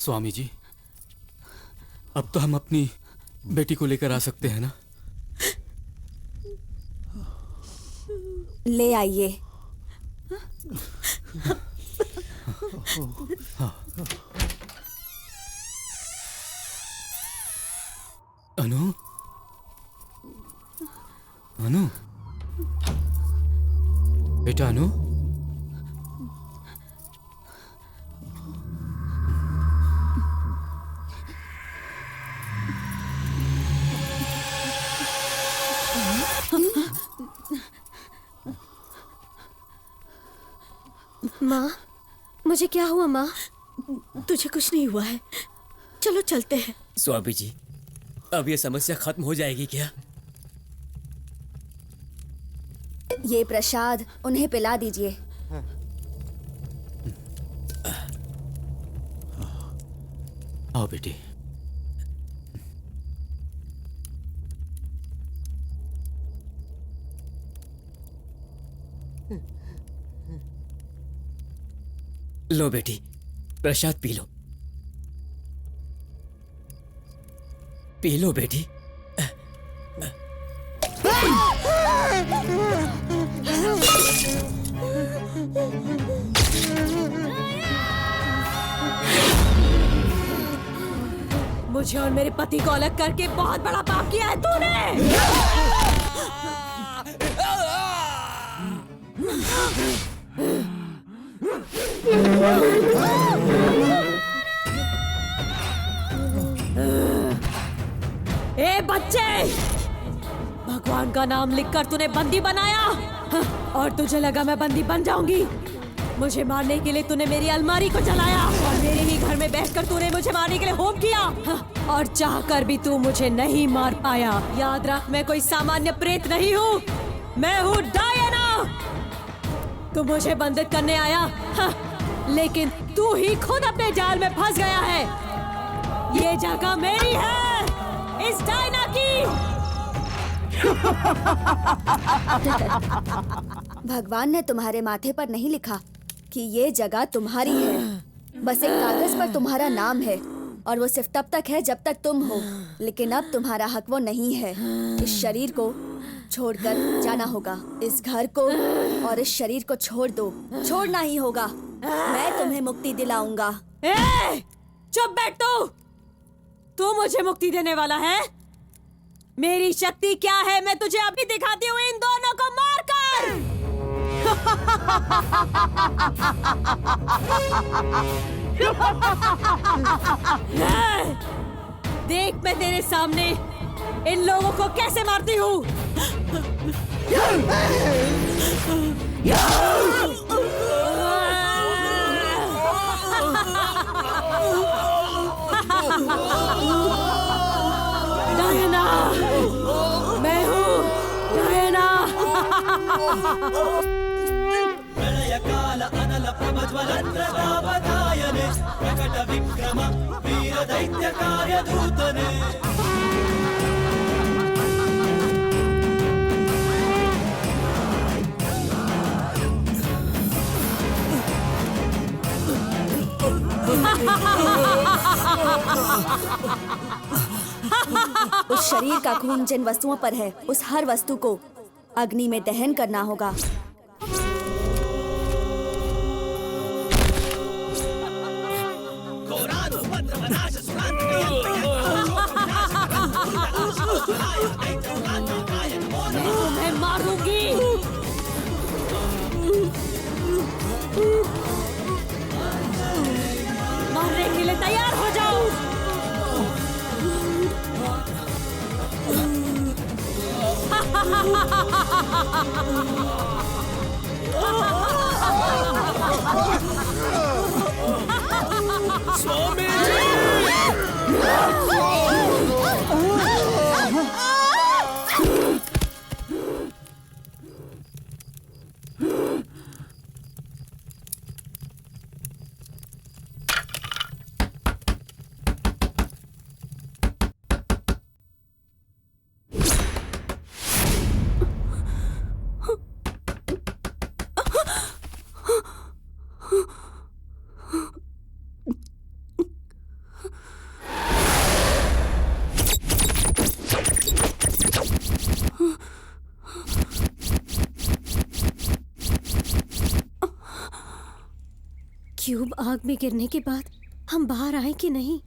स्वामी जी, अब तो हम अपनी बेटी को लेकर आ सकते हैं ना? ले आइए। अनु, अनु, बेटा अनु, माँ, मुझे क्या हुआ माँ? तुझे कुछ नहीं हुआ है, चलो चलते हैं। स्वामी जी, अब ये समस्या खत्म हो जाएगी क्या? ये प्रसाद उन्हें पिला दीजिए। आओ बेटी। लो बेटी, प्रसाद पी लो। पी लो बेटी। मुझे और मेरे पति को अलग करके बहुत बड़ा पाप किया है तूने। ए बच्चे, भगवान का नाम लिखकर तूने बंदी बनाया और तुझे लगा मैं बंदी बन जाऊंगी। मुझे मारने के लिए तूने मेरी अलमारी को जलाया और मेरे ही घर में बैठकर तूने मुझे मारने के लिए होम किया और चाहकर भी तू मुझे नहीं मार पाया। याद रख, मैं कोई सामान्य प्रेत नहीं हूँ, मैं हूँ डायना। तू मुझे बंदित करने आया, लेकिन तू ही खुद अपने जाल में फंस गया है। ये जगह मेरी है, इस डायना की। भगवान ने तुम्हारे माथे पर नहीं लिखा कि ये जगह तुम्हारी है। बस एक कागज पर तुम्हारा नाम है और वो सिर्फ तब तक है जब तक तुम हो। लेकिन अब तुम्हारा हक वो नहीं है। इस शरीर को छोड़कर जाना होगा। इस घर को और इस शरीर को छोड़ दो। छोड़ना ही होगा। मैं तुम्हें मुक्ति दिलाऊंगा। चुप बैठ तू मुझे मुक्ति देने वाला है? मेरी शक्ति क्या है मैं तुझे अभी दिखाती हूँ, इन दोनों को मारकर। देख मैं तेरे सामने इन लोगों को कैसे मारती हूँ। डायना, मैं हूँ डायना। प्रलयकाल अनल प्रभज्वलत्रतावधायने प्रकट विक्रम वीर दैत्य कार्यधूतने। उस शरीर का खून जिन वस्तुओं पर है, उस हर वस्तु को अग्नि में दहन करना होगा। मैं मारूंगी। मारने के लिए तैयार हो जाओ। स्वामी क्यूब आग में गिरने के बाद हम बाहर आए कि नहीं?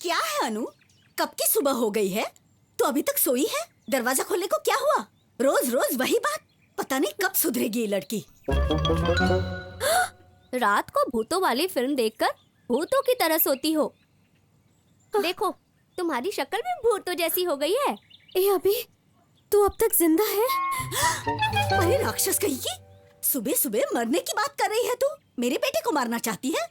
क्या है अनु? कब की सुबह हो गई है? तो अभी तक सोई है? दरवाजा खोलने को क्या हुआ? रोज रोज वही बात। पता नहीं कब सुधरेगी ये लड़की। रात को भूतों वाली फिल्म देखकर भूतों की तरह सोती हो। देखो तुम्हारी शक्ल भी भूतों जैसी हो गई है। ए अभी तू अब तक जिंदा है? अरे राक्षस कहीं की, सुबह सुबह मरने की बात कर रही है तू? मेरे बेटे को मारना चाहती है?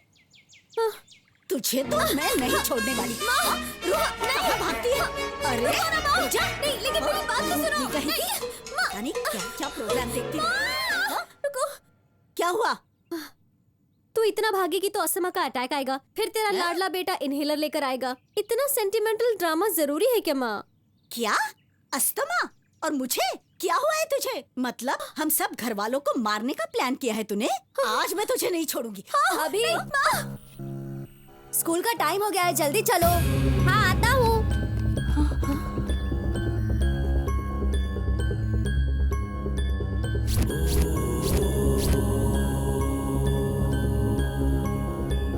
तुझे तो मैं नहीं छोड़ने वाली। माँ, कहाँ भागती है? अरे पूजा, नहीं, लेकिन मेरी बात तो सुनो। पता नहीं क्या क्या प्रोग्राम देखती है। हाँ? रुको, क्या हुआ? तू इतना भागेगी तो अस्थमा का अटैक आएगा, फिर तेरा लाडला बेटा इनहेलर लेकर आएगा। इतना सेंटिमेंटल ड्रामा जरूरी है क्या माँ? क्या? अस्थमा? और मुझे क्या हुआ है तुझे? मतलब हम सब घर वालों को मारने का प्लान किया है तूने? आज मैं तुझे नहीं छोड़ूंगी। अभी स्कूल का टाइम हो गया है, जल्दी चलो। हाँ, आता हूँ।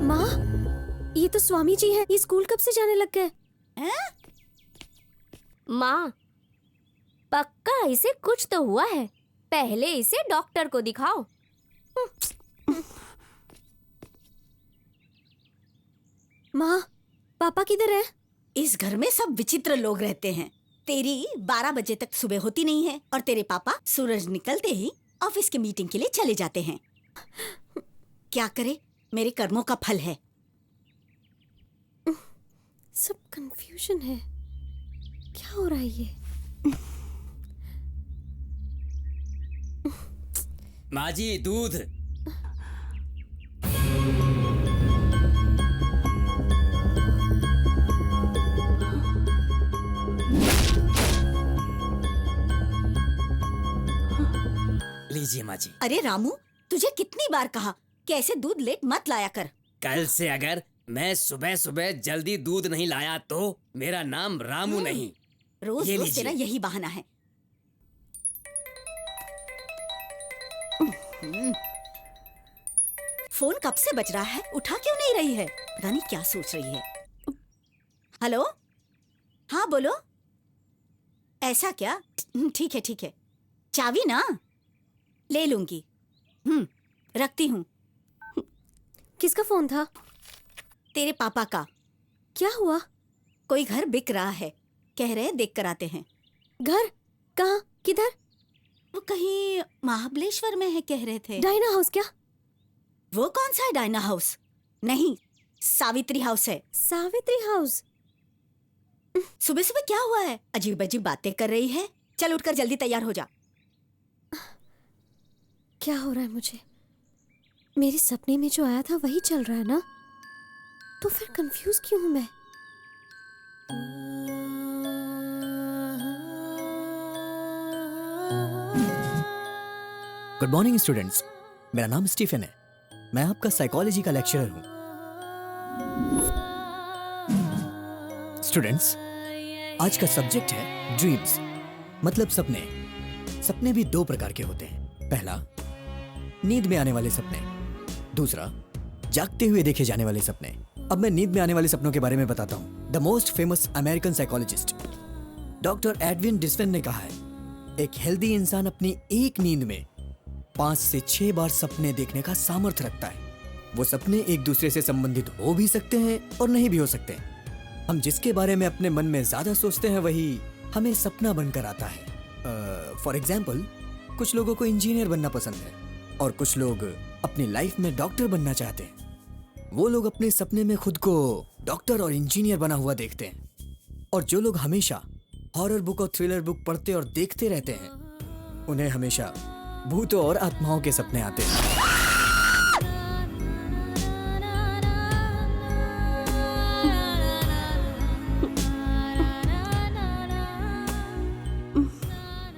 माँ, ये तो स्वामी जी हैं। ये स्कूल कब से जाने लग गए? माँ, पक्का इसे कुछ तो हुआ है। पहले इसे डॉक्टर को दिखाओ। माँ, पापा किधर है? इस घर में सब विचित्र लोग रहते हैं। तेरी 12 बजे तक सुबह होती नहीं है और तेरे पापा सूरज निकलते ही ऑफिस की मीटिंग के लिए चले जाते हैं। क्या करे, मेरे कर्मों का फल है। सब कंफ्यूजन है। क्या हो रहा है ये? माँ जी, दूध। लीजिए माँ जी। अरे रामू, तुझे कितनी बार कहा कि ऐसे दूध लेट मत लाया कर। कल से अगर मैं सुबह सुबह जल्दी दूध नहीं लाया तो मेरा नाम रामू नहीं। रोज ये रोज लीजिए। तेरा यही बहाना है। फोन कब से बज रहा है, उठा क्यों नहीं रही है? पता नहीं क्या सोच रही है। हेलो, हाँ बोलो। ऐसा क्या? ठीक है ठीक है, चाबी ना ले लूंगी। रखती हूँ। किसका फोन था? तेरे पापा का। क्या हुआ? कोई घर बिक रहा है, कह रहे देख कर आते हैं। घर? कहाँ? किधर? वो कहीं महाबलेश्वर में है कह रहे थे। डायना हाउस क्या? वो कौन सा है डायना हाउस? नहीं, सावित्री हाउस है। सावित्री हाउस? सुबह सुबह क्या हुआ है? अजीब अजीब बातें कर रही है। चल उठकर जल्दी तैयार हो जा। क्या हो रहा है मुझे? मेरे सपने में जो आया था वही चल रहा है ना? तो फिर कंफ्यूज क्यों हूं मैं? गुड मॉर्निंग स्टूडेंट्स, मेरा नाम स्टीफन है। मैं आपका साइकोलॉजी का लेक्चरर हूँ। स्टूडेंट्स, आज का सब्जेक्ट है ड्रीम्स, मतलब सपने। सपने भी दो प्रकार के होते हैं। पहला, नींद में आने वाले सपने। दूसरा, जागते हुए देखे जाने वाले सपने। अब मैं नींद में आने वाले सपनों के बारे में बताता हूँ। The most famous American psychologist doctor Edwin डिस्वेन ने कहा है, एक हेल्दी इंसान अपनी एक नींद में 5 से 6 बार सपने देखने का सामर्थ्य रखता है। वो सपने एक दूसरे से संबंधित हो भी सकते हैं और नहीं भी हो सकते हैं। हम जिसके बारे में अपने मन में ज्यादा सोचते हैं वही हमें सपना बनकर आता है। फॉर एग्जाम्पल, कुछ लोगों को इंजीनियर बनना पसंद है और कुछ लोग अपनी लाइफ में डॉक्टर बनना चाहते हैं। वो लोग अपने सपने में खुद को डॉक्टर और इंजीनियर बना हुआ देखते हैं। और जो लोग हमेशा हॉरर बुक और थ्रिलर बुक पढ़ते और देखते रहते हैं, उन्हें हमेशा भूतों और आत्माओं के सपने आते हैं।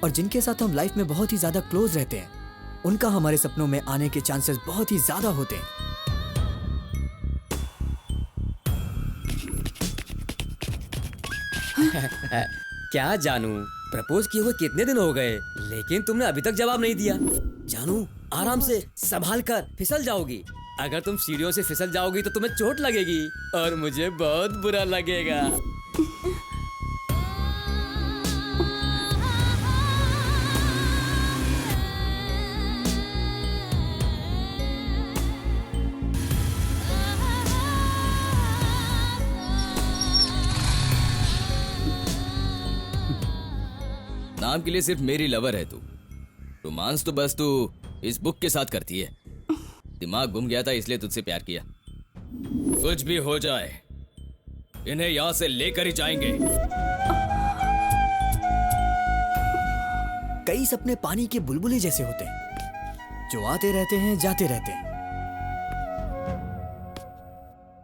और जिनके साथ हम लाइफ में बहुत ही ज्यादा क्लोज रहते हैं, उनका हमारे सपनों में आने के चांसेस बहुत ही ज्यादा होते हैं। क्या जानू, प्रपोज किए हुए कितने दिन हो गए लेकिन तुमने अभी तक जवाब नहीं दिया। जानू, आराम से संभाल कर, फिसल जाओगी। अगर तुम सीढ़ियों से फिसल जाओगी तो तुम्हें चोट लगेगी और मुझे बहुत बुरा लगेगा। नाम के लिए सिर्फ मेरी लवर है तू। रोमांस तो बस तू इस बुक के साथ करती है। दिमाग घूम गया था इसलिए तुझसे प्यार किया। कुछ भी हो जाए, इन्हें यहाँ से लेकर ही जाएंगे। कई सपने पानी के बुलबुले जैसे होते हैं, जो आते रहते हैं जाते रहते हैं।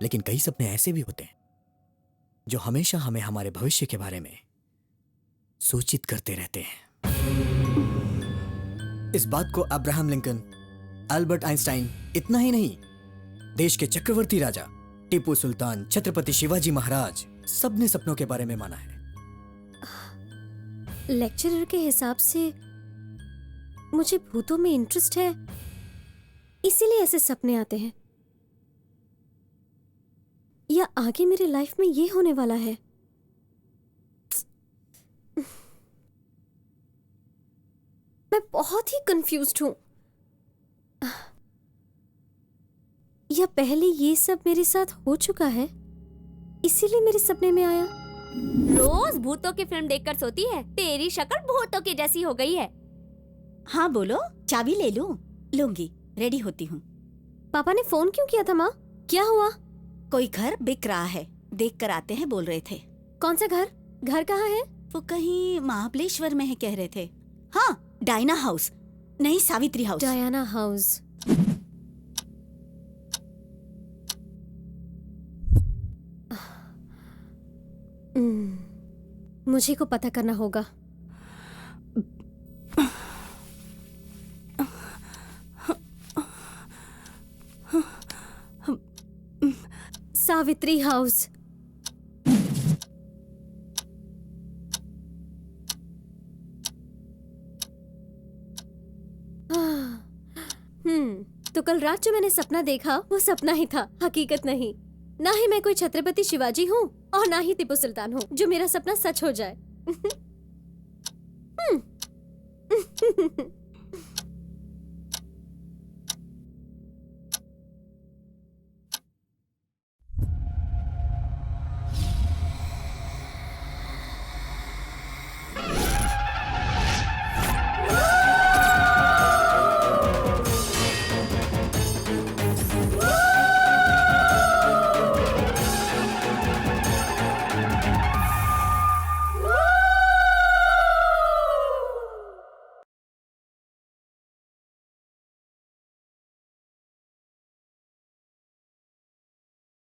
लेकिन कई सपने ऐसे भी होते हैं जो हमेशा हमें हमारे भविष्य के बारे में सूचित करते रहते हैं। इस बात को अब्राहम लिंकन, अल्बर्ट आइंस्टाइन, इतना ही नहीं, देश के चक्रवर्ती राजा टीपू सुल्तान, छत्रपति शिवाजी महाराज, सबने सपनों के बारे में माना है। लेक्चरर के हिसाब से मुझे भूतों में इंटरेस्ट है, इसीलिए ऐसे सपने आते हैं, या आगे मेरे लाइफ में ये होने वाला है। मैं बहुत ही कंफ्यूज्ड हूं। या पहले ये सब मेरे साथ हो चुका है, इसीलिए मेरे सपने में आया। रोज भूतों की फिल्म देखकर सोती है, तेरी शक्ल भूतों की जैसी हो गई है। हाँ बोलो, चाबी ले लूं? लूंगी, रेडी होती हूँ। पापा ने फोन क्यों किया था माँ? क्या हुआ? कोई घर बिक रहा है, देख कर आते हैं बोल रहे थे। कौन सा घर? घर कहाँ है? वो कहीं महाबलेश्वर में है कह रहे थे। हाँ, डायना हाउस, नहीं सावित्री हाउस। Diana house. मुझे को पता करना होगा। सावित्री हाउस। तो कल रात जो मैंने सपना देखा वो सपना ही था, हकीकत नहीं। ना ही मैं कोई छत्रपति शिवाजी हूँ और ना ही टीपू सुल्तान हूँ जो मेरा सपना सच हो जाए।